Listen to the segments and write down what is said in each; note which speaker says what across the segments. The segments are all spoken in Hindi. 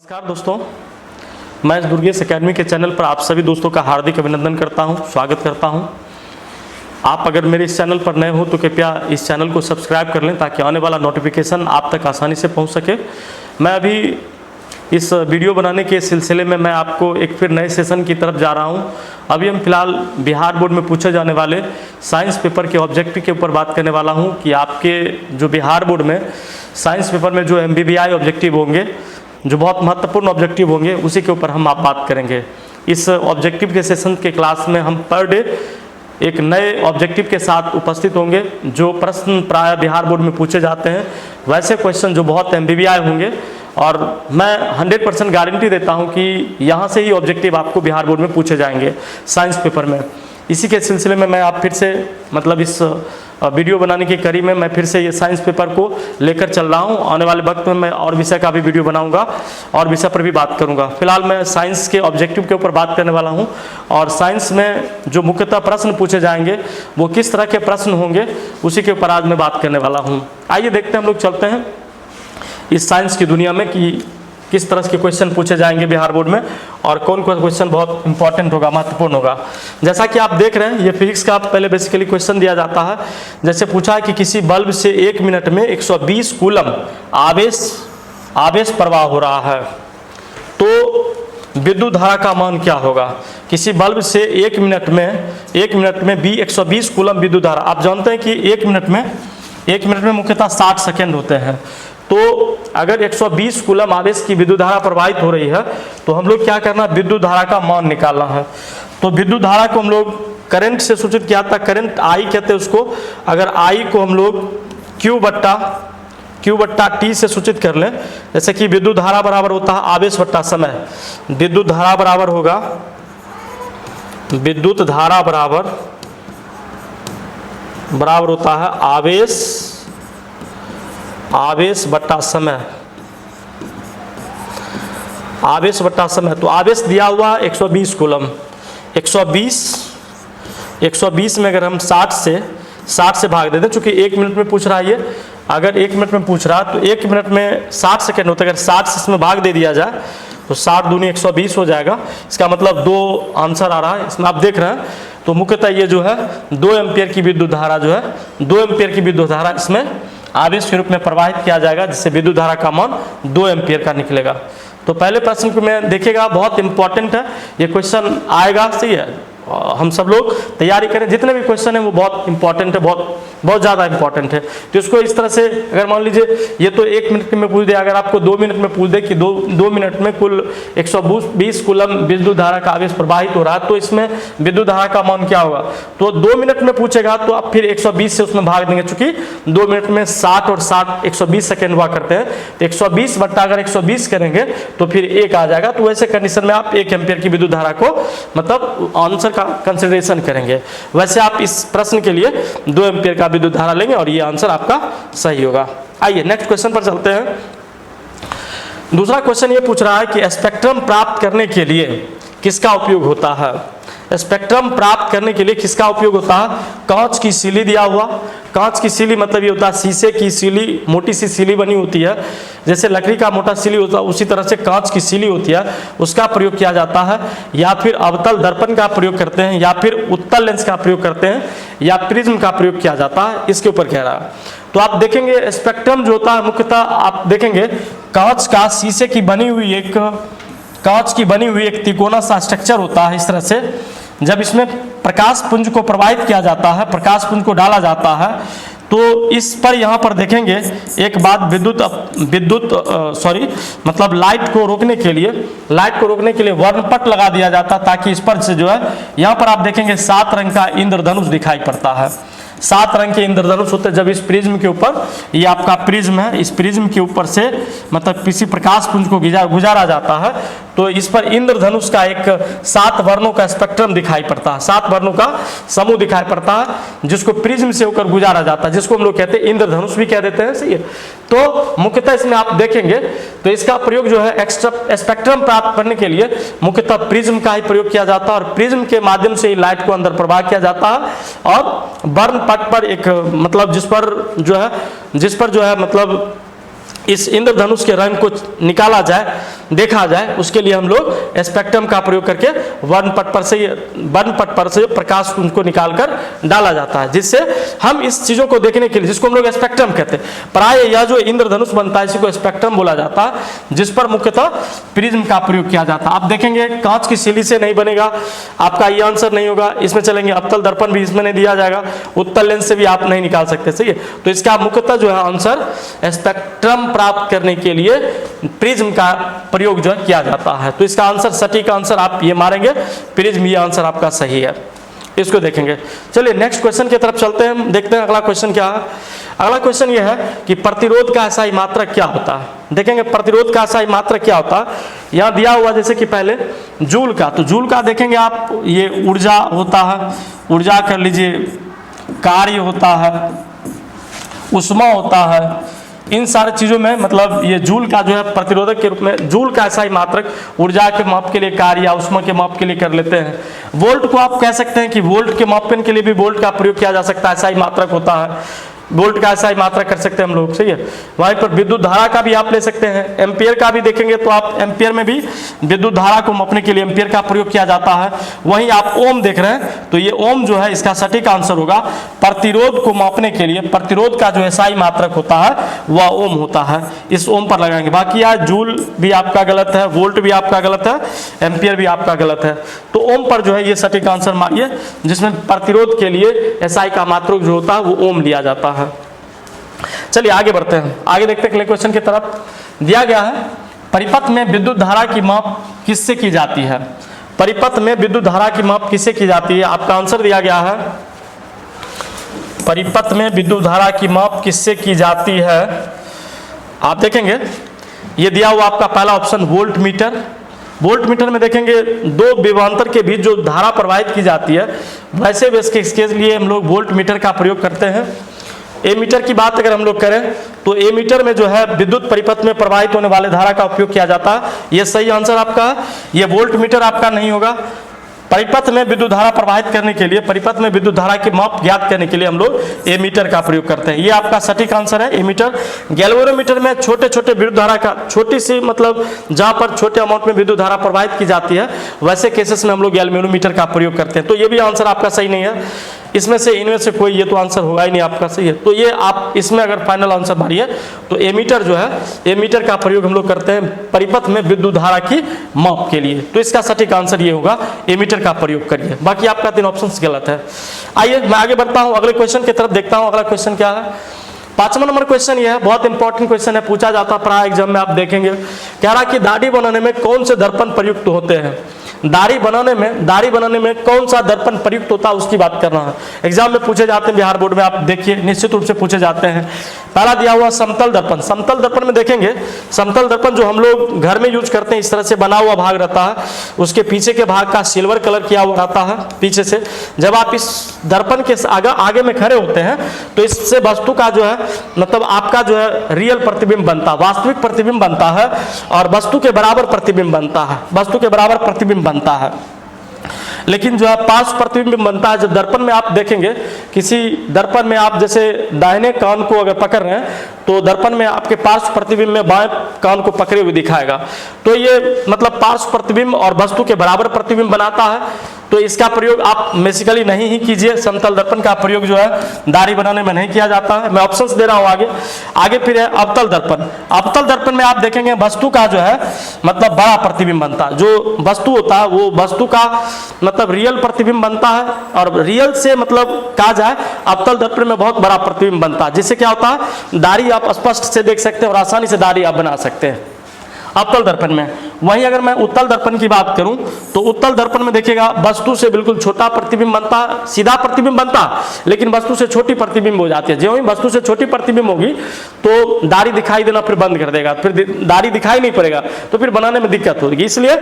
Speaker 1: नमस्कार दोस्तों, मैं दुर्गेश एकेडमी के चैनल पर आप सभी दोस्तों का हार्दिक अभिनंदन करता हूं, स्वागत करता हूं। आप अगर मेरे इस चैनल पर नए हो तो कृपया इस चैनल को सब्सक्राइब कर लें ताकि आने वाला नोटिफिकेशन आप तक आसानी से पहुंच सके। मैं अभी इस वीडियो बनाने के सिलसिले में मैं आपको एक फिर नए सेशन की तरफ जा रहा हूं। अभी हम फिलहाल बिहार बोर्ड में पूछे जाने वाले साइंस पेपर के ऑब्जेक्टिव के ऊपर बात करने वाला हूं कि आपके जो बिहार बोर्ड में साइंस पेपर में जो MBBI ऑब्जेक्टिव होंगे, जो बहुत महत्वपूर्ण ऑब्जेक्टिव होंगे, उसी के ऊपर हम आप बात करेंगे। इस ऑब्जेक्टिव के सेशन के क्लास में हम पर डे एक नए ऑब्जेक्टिव के साथ उपस्थित होंगे। जो प्रश्न प्राय बिहार बोर्ड में पूछे जाते हैं वैसे क्वेश्चन जो बहुत MBBI होंगे, और मैं 100% गारंटी देता हूं कि यहाँ से ही ऑब्जेक्टिव आपको बिहार बोर्ड में पूछे जाएंगे साइंस पेपर में। इसी के सिलसिले में मैं आप फिर से इस वीडियो बनाने की कड़ी में मैं फिर से ये साइंस पेपर को लेकर चल रहा हूँ। आने वाले वक्त में मैं और विषय का भी वीडियो बनाऊंगा और विषय पर भी बात करूंगा। फिलहाल मैं साइंस के ऑब्जेक्टिव के ऊपर बात करने वाला हूँ, और साइंस में जो मुख्यतः प्रश्न पूछे जाएंगे वो किस तरह के प्रश्न होंगे उसी के ऊपर आज मैं बात करने वाला हूँ। आइए देखते हैं, हम लोग चलते हैं इस साइंस की दुनिया में कि किस तरह के क्वेश्चन पूछे जाएंगे बिहार बोर्ड में और कौन कौन क्वेश्चन बहुत इंपॉर्टेंट होगा, महत्वपूर्ण होगा। जैसा कि आप देख रहे हैं, ये फिजिक्स का पहले बेसिकली क्वेश्चन दिया जाता है। जैसे पूछा है कि किसी बल्ब से 1 मिनट में 120 कूलम आवेश प्रवाह हो रहा है, तो विद्युत धारा का मान क्या होगा। किसी बल्ब से 1 मिनट में भी 120 कूलम विद्युत धारा। आप जानते हैं कि 1 मिनट में मुख्यतः 60 सेकेंड होते हैं, तो अगर 120 कूलम आवेश की विद्युत धारा प्रवाहित हो रही है तो हम लोग क्या करना, विद्युत धारा का मान निकालना है। तो विद्युत धारा को हम लोग करंट से सूचित किया था, करंट I कहते हैं उसको। अगर I को हम लोग Q बट्टा T से सूचित कर लें, जैसे कि विद्युत धारा बराबर होता है आवेश बट्टा समय। विद्युत धारा बराबर होगा, विद्युत धारा बराबर होता है आवेश बट्टा समय। आवेश बट्टा समय, तो आवेश दिया हुआ 120 कूलम। 120 में अगर हम 60 से भाग देते, चूंकि 1 मिनट में पूछ रहा है ये, अगर 1 मिनट में पूछ रहा तो 1 मिनट में 60 सेकेंड होता है। अगर 60 से इसमें भाग दे दिया जाए तो 60 दूनी 120 हो जाएगा। इसका मतलब 2 आंसर आ रहा है इसमें, आप देख रहे हैं। तो मुख्यतः ये जो है 2 एम्पियर की विद्युत धारा जो है, 2 एम्पियर की विद्युत धारा इसमें आवेश के रूप में प्रवाहित किया जाएगा, जिससे विद्युत धारा का मान 2 एम्पियर का निकलेगा। तो पहले प्रश्न को मैं देखिएगा, बहुत इंपॉर्टेंट है ये क्वेश्चन आएगा, सही है। हम सब लोग तैयारी करें, जितने भी क्वेश्चन है वो बहुत इंपॉर्टेंट है, बहुत ज़्यादा इंपॉर्टेंट है। तो इसको इस तरह से, अगर मान लीजिए ये तो 1 मिनट में पूछ दे, अगर आपको 2 मिनट में पूछ दे कि 2 मिनट में कुल 120 कूलम विद्युत धारा का आवेश प्रवाहित हो रहा है, तो इसमें विद्युत धारा का मान क्या होगा। तो 2 मिनट में पूछेगा तो आप फिर 120 से उसमें भाग देंगे, चूंकि 2 मिनट में 60 और 60 120 सेकेंड हुआ करते हैं। तो 120 बट्टा अगर 120 करेंगे तो फिर 1 आ जाएगा। तो वैसे कंडीशन में आप 1 एम्पियर की विद्युत धारा को मतलब आंसर कंसिडरेशन करेंगे। वैसे आप इस प्रश्न के लिए 2 एम्पियर का विद्युत धारा लेंगे और ये आंसर आपका सही होगा। आइए नेक्स्ट क्वेश्चन पर चलते हैं। दूसरा क्वेश्चन ये पूछ रहा है कि स्पेक्ट्रम प्राप्त करने के लिए किसका उपयोग होता है। स्पेक्ट्रम प्राप्त करने के लिए किसका उपयोग होता है। कांच की सीली दिया हुआ, कांच की सीली मतलब ये होता है शीशे की सीली, मोटी सी सीली बनी होती है, जैसे लकड़ी का मोटा सीली होता है उसी तरह से कांच की सीली होती है, उसका प्रयोग किया जाता है। या फिर अवतल दर्पण का प्रयोग करते हैं, या फिर उत्तल लेंस का प्रयोग करते हैं, या प्रिज्म का प्रयोग किया जाता है, इसके ऊपर कह रहा है। तो आप देखेंगे स्पेक्ट्रम जो होता है मुख्यतः आप देखेंगे कांच का शीशे की बनी हुई एक तिकोना सा स्ट्रक्चर होता है। इस तरह से जब इसमें प्रकाश पुंज को प्रवाहित किया जाता है, प्रकाश पुंज को डाला जाता है, तो इस पर यहाँ पर देखेंगे एक बात, मतलब लाइट को रोकने के लिए वर्णपट लगा दिया जाता है, ताकि इस पर से जो है यहाँ पर आप देखेंगे 7 रंग का इंद्रधनुष दिखाई पड़ता है। 7 रंग के इंद्रधनुष होते हैं। जब इस प्रिज्म के ऊपर, ये आपका प्रिज्म है, इस प्रिज्म के ऊपर से मतलब किसी प्रकाश पुंज को गुजारा जाता है, तो इस पर इंद्रधनुष का एक 7 वर्णों का स्पेक्ट्रम दिखाई पड़ता है, 7 वर्णों का समूह दिखाई पड़ता है, जिसको प्रिज्म से होकर गुजारा जाता है, जिसको हम लोग कहते हैं इंद्रधनुष भी कह देते हैं, सही है। तो मुख्यतः इसमें आप देखेंगे तो इसका प्रयोग जो है एक्स्ट्रा स्पेक्ट्रम प्राप्त करने के लिए मुख्यतः प्रिज्म का ही प्रयोग किया जाता है, और प्रिज्म के माध्यम से ही लाइट को अंदर प्रवाह किया जाता है, और वर्ण पट पर एक मतलब जिस पर जो है मतलब इस इंद्रधनुष के रंग को निकाला जाए, देखा जाए, उसके लिए हम लोग स्पेक्ट्रम का प्रयोग करके वर्णपट पर से प्रकाश उनको निकालकर डाला जाता है, जिससे हम इस चीज़ों को देखने के लिए, जिसको हम लोग स्पेक्ट्रम कहते हैं, प्राय यह जो इंद्रधनुष बनता है इसी को स्पेक्ट्रम बोला जाता है, जिस पर मुख्यतः प्रिज्म का प्रयोग किया जाता है। आप देखेंगे कांच की सिली से नहीं बनेगा, आपका ये आंसर नहीं होगा। इसमें चलेंगे अवतल दर्पण भी इसमें नहीं दिया जाएगा, उत्तल लेंस से भी आप नहीं निकाल सकते, सही है। तो इसका मुख्यतः जो है आंसर स्पेक्ट्रम प्राप्त करने के लिए प्रिज्म का प्रयोग जो है किया जाता है। तो इसका आंसर, सटीक आंसर आप ये मारेंगे प्रिज्म, ये आंसर आपका सही है। इसको देखेंगे। चलिए नेक्स्ट क्वेश्चन की तरफ चलते हैं, हम देखते हैं अगला क्वेश्चन क्या है। अगला क्वेश्चन ये है कि प्रतिरोध का SI मात्रक क्या होता है। देखेंगे प्रतिरोध का SI मात्रक क्या होता है। यहाँ दिया हुआ जैसे कि पहले जूल का, तो जूल का देखेंगे आप, ये ऊर्जा होता है, ऊर्जा कर लीजिए, कार्य होता है, ऊष्मा होता है, इन सारी चीज़ों में मतलब ये जूल का जो है प्रतिरोधक के रूप में जूल का SI मात्रक ऊर्जा के माप के लिए, कार्य या ऊष्मा के माप के लिए कर लेते हैं। वोल्ट को आप कह सकते हैं कि वोल्ट के मापन के लिए भी वोल्ट का प्रयोग किया जा सकता है, SI मात्रक होता है, वोल्ट का SI मात्रक कर सकते हैं हम लोग, सही है। वहीं पर विद्युत धारा का भी आप ले सकते हैं, एम्पियर का भी देखेंगे तो आप एम्पियर में भी विद्युत धारा को मापने के लिए एम्पियर का प्रयोग किया जाता है। वहीं आप ओम देख रहे हैं, तो ये ओम जो है इसका सटीक आंसर होगा, प्रतिरोध को मापने के लिए प्रतिरोध का जो SI मात्रक होता है वह ओम होता है, इस ओम पर लगाएंगे। बाकी यार जूल भी आपका गलत है, वोल्ट भी आपका गलत है, एम्पियर भी आपका गलत है, तो ओम पर जो है ये सटीक आंसर मानिए, जिसमें प्रतिरोध के लिए SI का मात्रक जो होता है वो ओम लिया जाता है। चलिए आगे बढ़ते हैं, आगे देखते हैं अगले क्वेश्चन की तरफ। दिया गया है परिपथ में विद्युत धारा की माप किससे की जाती है। परिपथ में विद्युत धारा की माप किससे की जाती है, आपका आंसर दिया गया है परिपथ में विद्युत धारा की माप किससे की जाती है। आप देखेंगे ये दिया हुआ आपका पहला option volt meter. Volt meter में देखेंगे दो विभवांतर के बीच जो धारा प्रवाहित की जाती है, वैसे भी इसके लिए हम लोग वोल्ट मीटर का प्रयोग करते हैं। ए मीटर की बात अगर हम लोग करें तो ए मीटर में जो है विद्युत परिपथ में प्रवाहित होने वाले धारा का उपयोग किया जाता है, ये सही आंसर आपका है। ये वोल्ट मीटर आपका नहीं होगा। परिपथ में विद्युत धारा प्रवाहित करने के लिए, परिपथ में विद्युत धारा की माप ज्ञात करने के लिए हम लोग ए मीटर का प्रयोग करते हैं, ये आपका सटीक आंसर है ए मीटर। गैल्वेनोमीटर में छोटे छोटे विद्युत धारा का, छोटी सी मतलब जहां पर छोटे अमाउंट में विद्युत धारा प्रवाहित की जाती है, वैसे केसेस में हम लोग गैल्वेनोमीटर का प्रयोग करते हैं। तो ये भी आंसर आपका सही नहीं है, इसमें से इनमें से कोई, ये तो आंसर होगा ही नहीं आपका, सही है। तो ये आप इसमें अगर फाइनल आंसर मारिए तो एमीटर जो है, एमीटर का प्रयोग हम लोग करते हैं परिपथ में विद्युत धारा की माप के लिए, तो इसका सटीक आंसर ये होगा, एमीटर का प्रयोग करिए। बाकी आपका 3 ऑप्शंस गलत है। आइए मैं आगे बढ़ता हूं, अगले क्वेश्चन की तरफ देखता हूं। अगला क्वेश्चन क्या है, 5वां नंबर क्वेश्चन ये है, बहुत इंपॉर्टेंट क्वेश्चन है, पूछा जाता है प्राय एग्जाम में, आप देखेंगे। कह रहा कि दाढ़ी बनाने में कौन से दर्पण प्रयुक्त होते हैं। दाढ़ी बनाने में कौन सा दर्पण प्रयुक्त होता है उसकी बात कर रहा है। एग्जाम में पूछे जाते हैं, बिहार बोर्ड में आप देखिए निश्चित रूप से पूछे जाते हैं। पहला दिया हुआ समतल दर्पण। समतल दर्पण में देखेंगे, समतल दर्पण जो हम लोग घर में यूज करते हैं, इस तरह से बना हुआ भाग रहता है, उसके पीछे के भाग का सिल्वर कलर किया हुआ रहता है पीछे से। जब आप इस दर्पण के आगे में खड़े होते हैं तो इससे वस्तु का जो है मतलब आपका जो है रियल प्रतिबिंब बनता है, वास्तविक प्रतिबिंब बनता है, और वस्तु के बराबर प्रतिबिंब बनता है, वस्तु के बराबर प्रतिबिंब बनता है। लेकिन जो है पार्श्व प्रतिबिंब बनता है जब दर्पण में आप देखेंगे, किसी दर्पण में आप जैसे दाहिने कान को अगर पकड़ रहे हैं तो दर्पण में आपके पार्श्व प्रतिबिंब में बाएं कान को पकड़े हुए दिखाएगा, तो ये मतलब पार्श्व प्रतिबिंब और वस्तु के बराबर प्रतिबिंब बनाता है। तो इसका प्रयोग आप बेसिकली नहीं ही कीजिए, समतल दर्पण का प्रयोग जो है दाढ़ी बनाने में नहीं किया जाता है। मैं ऑप्शंस दे रहा हूं आगे फिर है अवतल दर्पण। अवतल दर्पण में आप देखेंगे वस्तु का जो है मतलब बड़ा प्रतिबिंब बनता है, जो वस्तु होता है वो वस्तु का मतलब रियल प्रतिबिंब बनता है, और रियल से मतलब कहा जाए अवतल दर्पण में बहुत बड़ा प्रतिबिंब बनता है, जिससे क्या होता है दाढ़ी आप स्पष्ट से देख सकते हैं और आसानी से दाढ़ी आप बना सकते हैं अवतल दर्पण में। वहीं अगर मैं उत्तल दर्पण की बात करूं तो उत्तल दर्पण में देखिएगा वस्तु से बिल्कुल छोटा प्रतिबिंब बनता है, सीधा प्रतिबिंब बनता है, लेकिन वस्तु से छोटी प्रतिबिंब हो जाती है। जो ही वस्तु से छोटी प्रतिबिंब होगी तो दाढ़ी दिखाई देना फिर बंद कर देगा, फिर दाढ़ी दिखाई नहीं पड़ेगा, तो फिर बनाने में दिक्कत होगी। इसलिए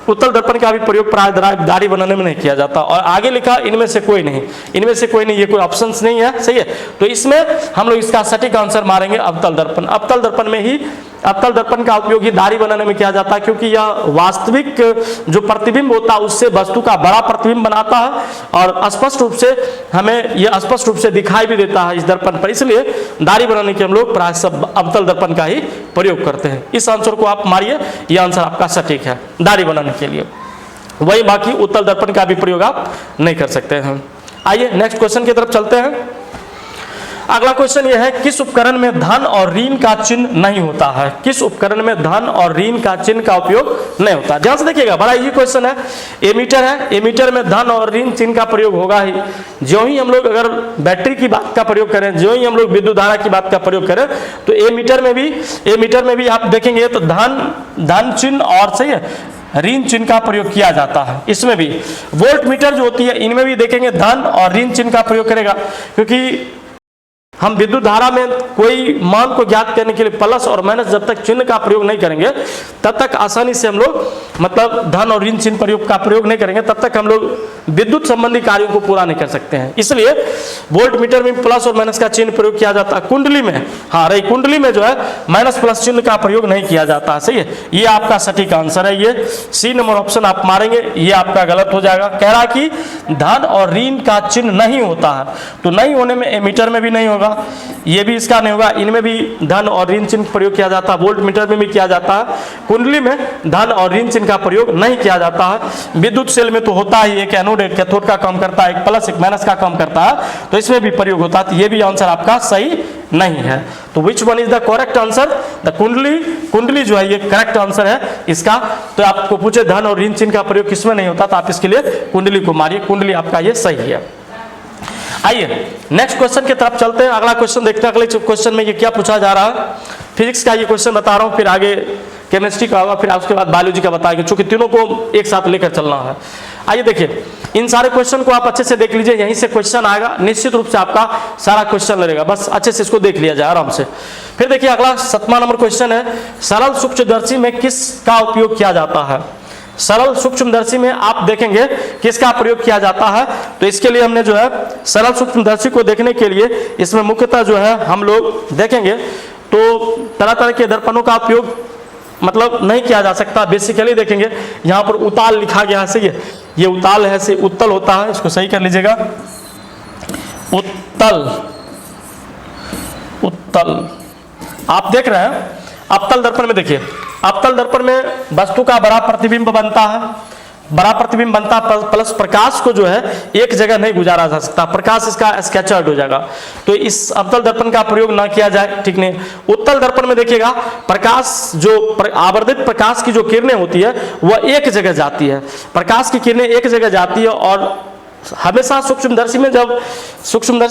Speaker 1: उत्तल दर्पण का भी प्रयोग प्राय दाढ़ी बनाने में नहीं किया जाता। और आगे लिखा इनमें से कोई नहीं, इनमें से कोई नहीं, ये कोई ऑप्शंस नहीं है, सही है। तो इसमें हम लोग इसका सटीक आंसर मारेंगे अवतल दर्पण। अवतल दर्पण में ही, अवतल दर्पण का उपयोग ही दाढ़ी बनाने में किया जाता है, क्योंकि यह वास्तविक जो प्रतिबिंब होता है उससे वस्तु का बड़ा प्रतिबिंब बनाता है और स्पष्ट रूप से हमें यह स्पष्ट रूप से दिखाई भी देता है इस दर्पण पर। इसलिए दाढ़ी बनाने के हम लोग प्राय सब अवतल दर्पण का ही प्रयोग करते हैं। इस आंसर को आप मारिए, यह आंसर आपका सटीक है दाढ़ी बनाने के लिए। वही बाकी उत्तल दर्पण का भी प्रयोग आप नहीं कर सकते हैं। आइए नेक्स्ट क्वेश्चन की तरफ चलते हैं। अगला क्वेश्चन यह है, किस उपकरण में धन और ऋण का चिन्ह नहीं होता है? किस उपकरण में धन और ऋण का चिन्ह का उपयोग नहीं होता? ध्यान से देखिएगा, बड़ा इजी क्वेश्चन है। एमीटर है, एमीटर में धन और ऋण चिन्ह का प्रयोग होगा ही। जो ही हम लोग अगर बैटरी की बात का प्रयोग करें, जो ही हम लोग विद्युत धारा की बात का प्रयोग करें, तो एमीटर में भी आप देखेंगे तो धन चिन्ह और सही है ऋण चिन्ह का प्रयोग किया जाता है। इसमें भी वोल्ट मीटर जो होती है, इनमें भी देखेंगे धन और ऋण चिन्ह का प्रयोग करेगा, क्योंकि हम विद्युत धारा में कोई मान को ज्ञात करने के लिए प्लस और माइनस जब तक चिन्ह का प्रयोग नहीं करेंगे तब तक आसानी से हम लोग मतलब धन और ऋण चिन्ह प्रयोग का प्रयोग नहीं करेंगे, तब तक हम लोग विद्युत संबंधी कार्यों को पूरा नहीं कर सकते हैं। इसलिए वोल्ट मीटर में प्लस और माइनस का चिन्ह प्रयोग किया जाता है। कुंडली में, हाँ रही कुंडली में जो है माइनस प्लस चिन्ह का प्रयोग नहीं किया जाता है। सही है, ये आपका सटीक आंसर है। ये सी नंबर ऑप्शन आप मारेंगे, ये आपका गलत हो जाएगा। कह रहा कि धन और ऋण का चिन्ह नहीं होता है, तो नहीं होने में एमीटर में भी नहीं होगा, ये भी इसका नहीं होगा। इनमें भी धन और ऋण चिन्ह प्रयोग किया जाता है, वोल्ट मीटर में भी किया जाता है। कुंडली में धन और ऋण चिन्ह का प्रयोग नहीं किया जाता है। विद्युत सेल में तो होता ही, एक एनोड एक कैथोड का काम करता है, एक प्लस एक माइनस का काम करता है, तो इसमें भी प्रयोग होता है। तो ये भी आंसर आपका सही नहीं है। तो which one is the correct answer? The कुंडली जो है ये करेक्ट आंसर है इसका। तो आपको पूछे धन और ऋण चिन्ह का प्रयोग किसमें नहीं होता, तो आप इसके लिए कुंडली को मारिए, कुंडली आपका ये सही है। आइए नेक्स्ट क्वेश्चन की तरफ चलते हैं। अगला क्वेश्चन देखते हैं। अगले क्वेश्चन में ये क्या पूछा जा रहा है, फिजिक्स का ये क्वेश्चन बता रहा हूँ, फिर आगे केमिस्ट्री का होगा, फिर उसके बाद बायोलॉजी का बताएंगे, क्योंकि तीनों को एक साथ लेकर चलना है। आइए देखिए, इन सारे क्वेश्चन को आप अच्छे से देख लीजिए, यहीं से क्वेश्चन आएगा, निश्चित रूप से आपका सारा क्वेश्चन लगेगा, बस अच्छे से इसको देख लिया जाए आराम से। फिर देखिए अगला 7वां नंबर क्वेश्चन है, सरल सूक्ष्मदर्शी में किसका उपयोग किया जाता है? सरल सूक्ष्मदर्शी में आप देखेंगे किसका प्रयोग किया जाता है। तो इसके लिए हमने जो है सरल सूक्ष्मदर्शी को देखने के लिए इसमें मुख्यतः जो है हम लोग देखेंगे तो तरह तरह के दर्पणों का उपयोग मतलब नहीं किया जा सकता। बेसिकली देखेंगे यहाँ पर उताल लिखा गया है, सही है, ये उताल है, से उत्तल होता है, इसको सही कर लीजिएगा, उत्तल आप देख रहे हैं। अवतल दर्पण में देखिए, अवतल दर्पण में वस्तु का बड़ा प्रतिबिंब बनता है, प्लस प्रकाश को जो है एक जगह नहीं गुजारा जा सकता, प्रकाश इसका स्कैटर्ड हो जाएगा, तो इस अवतल दर्पण का प्रयोग ना किया जाए, ठीक नहीं। उत्तल दर्पण में देखिएगा प्रकाश जो आवर्धित प्रकाश की जो किरणें होती है वह एक जगह जाती है, प्रकाश की किरणें एक जगह जाती है, और हमेशा सूक्ष्मदर्शी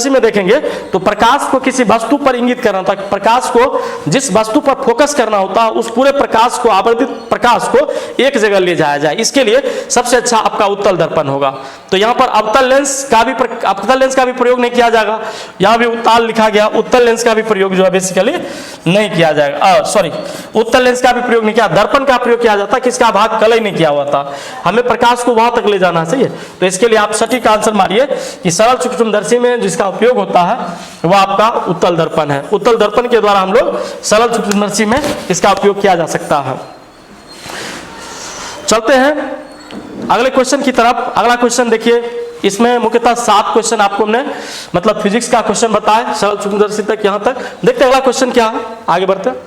Speaker 1: में देखेंगे तो प्रकाश को किसी वस्तु पर इंगित करना होता है, प्रकाश को जिस वस्तु पर फोकस करना होता है उस पूरे प्रकाश को, आवर्धित प्रकाश को एक जगह ले जाया जाए, इसके लिए सबसे अच्छा आपका उत्तल दर्पण होगा। तो यहाँ पर अवतल लेंस का भी प्रयोग नहीं किया जाएगा, यहाँ भी उत्ताल लिखा गया, उत्तल लेंस का भी प्रयोग जो है बेसिकली नहीं किया जाएगा, उत्तल लेंस का भी प्रयोग नहीं किया, दर्पण का प्रयोग किया जाता है, किसका भाग कलई नहीं किया हुआ था, हमें प्रकाश को वहां तक ले जाना सही है। तो इसके लिए आप सटीक आंसर मारिए कि सरल सूक्ष्मदर्शी में जिसका उपयोग होता है वह आपका उत्तल दर्पण है। उत्तल दर्पण के द्वारा हम लोग सरल सूक्ष्मदर्शी में इसका उपयोग किया जा सकता है। चलते हैं अगले क्वेश्चन की तरफ। अगला क्वेश्चन देखिए, इसमें मुख्यतः 7 क्वेश्चन आपको हमने मतलब फिजिक्स का क्वेश्चन बताया सरल सूक्ष्मदर्शी तक, यहाँ तक। देखते हैं अगला क्वेश्चन क्या है, आगे बढ़ते हैं।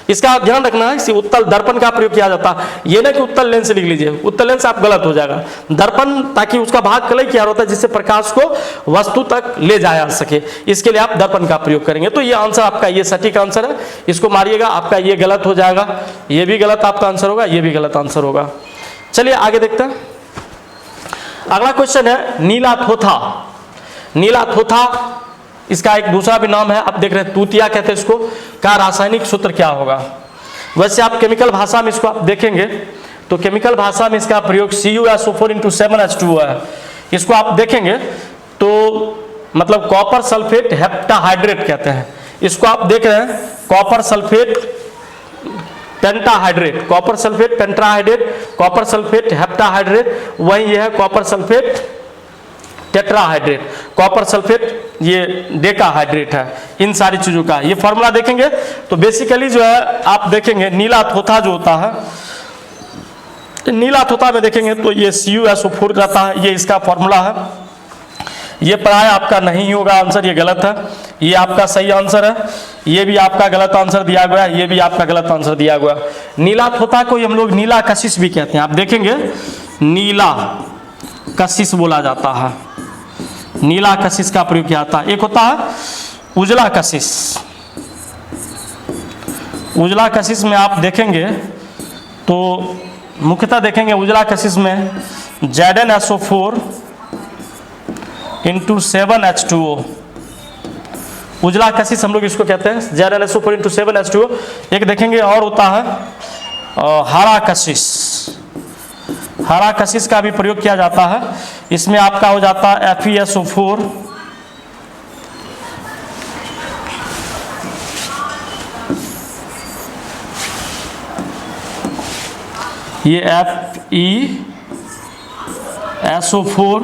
Speaker 1: इसका ध्यान रखना है कि उत्तल दर्पण का प्रयोग किया जाता है, ये ना कि उत्तल लेंस लिख लीजिए, उत्तल लेंस आप गलत हो जाएगा। दर्पण ताकि उसका भाग कलई किया होता है जिससे प्रकाश को वस्तु तक ले जाया जा सके, इसके लिए आप दर्पण का प्रयोग करेंगे। तो ये आंसर आपका ये सटीक आंसर है, इसको मारिएगा, आपका ये गलत हो जाएगा, ये भी गलत आपका आंसर होगा, ये भी गलत आंसर होगा। चलिए आगे देखते हैं। अगला क्वेश्चन है नीला थोथा। नीला थोथा इसका एक दूसरा भी नाम है, आप देख रहे हैं तूतिया कहते हैं इसको, का रासायनिक सूत्र क्या होगा? वैसे आप केमिकल भाषा में इसको आप देखेंगे तो केमिकल भाषा में इसका प्रयोग CuSO4 है। इसको आप देखेंगे तो मतलब कॉपर सल्फेट हेप्टाहाइड्रेट कहते हैं, इसको आप देख रहे हैं copper sulphate pentahydrate, copper sulphate pentahydrate, copper sulphate heptahydrate, वही यह है कॉपर सल्फेट टेट्राहाइड्रेट। कॉपर सल्फेट, ये डेका हाइड्रेट है। इन सारी चीज़ों का ये फॉर्मूला देखेंगे तो बेसिकली जो है आप देखेंगे नीला थोथा जो होता है, नीला थोथा में देखेंगे तो ये CuSO4 रहता है, ये इसका फॉर्मूला है। ये प्राय आपका नहीं होगा आंसर, ये गलत है, ये आपका सही आंसर है। ये भी आपका गलत आंसर दिया गया है, ये भी आपका गलत आंसर दिया गया। नीला थोथा को हम लोग नीला कशिश भी कहते हैं। आप देखेंगे नीला कशिश बोला जाता है, नीला कशिश का प्रयोग किया जाता है। एक होता है उजला कशिश। उजला कशिश में आप देखेंगे तो मुख्यतः देखेंगे उजला कशिश में ZnSO4 इंटू 7H2O, उजला कशिश हम लोग इसको कहते हैं, ZnSO4 इंटू 7H2O। एक देखेंगे और होता है हरा कशिश। हरा कशिश का भी प्रयोग किया जाता है, इसमें आपका हो जाता है FeSO4 ये FeSO4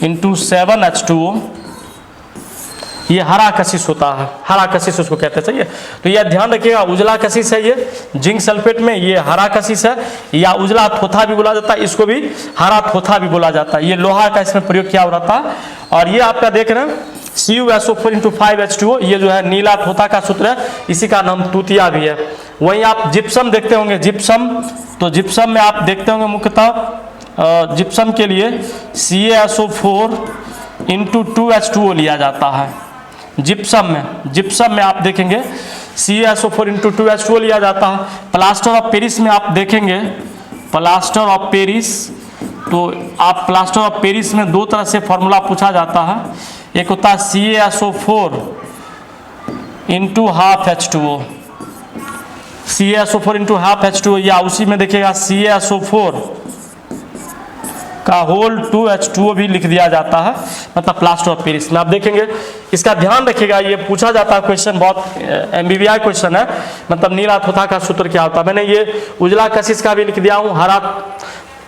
Speaker 1: इंटू 7H2O, ये हरा कशिश होता है, हरा कशिश उसको कहते हैं। सही है, तो यह ध्यान रखिएगा, उजला कशिश है ये जिंक सल्फेट में, ये हरा कशिश है, या उजला थोथा भी बोला जाता है, इसको भी हरा थोथा भी बोला जाता है। ये लोहा का इसमें प्रयोग किया हो रहा था। और ये आपका देख रहे हैं CuSO4 इंटू 5H2O, ये जो है नीला थोथा का सूत्र है, इसी का नाम तूतिया भी है। वहीं आप जिप्सम देखते होंगे, जिप्सम, तो जिप्सम में आप देखते होंगे मुख्यतः जिप्सम के लिए CaSO4 इंटू 2H2O लिया जाता है। जिप्सम में आप देखेंगे CaSO4 इंटू 2H2O लिया जाता है। प्लास्टर ऑफ पेरिस में आप देखेंगे, प्लास्टर ऑफ पेरिस, तो आप प्लास्टर ऑफ पेरिस में दो तरह से फॉर्मूला पूछा जाता है। एक होता है CaSO4 into half H2O, CaSO4 into half H2O, या उसी में देखिएगा CaSO4 का होल 2H2O भी लिख दिया जाता है, मतलब प्लास्टर ऑफ पेरिस में। आप देखेंगे, इसका ध्यान रखिएगा, ये पूछा जाता है क्वेश्चन, बहुत MBBI क्वेश्चन है, मतलब नीला थोथा का सूत्र क्या होता है। मैंने ये उजला कशिश का भी लिख दिया हूँ, हरा,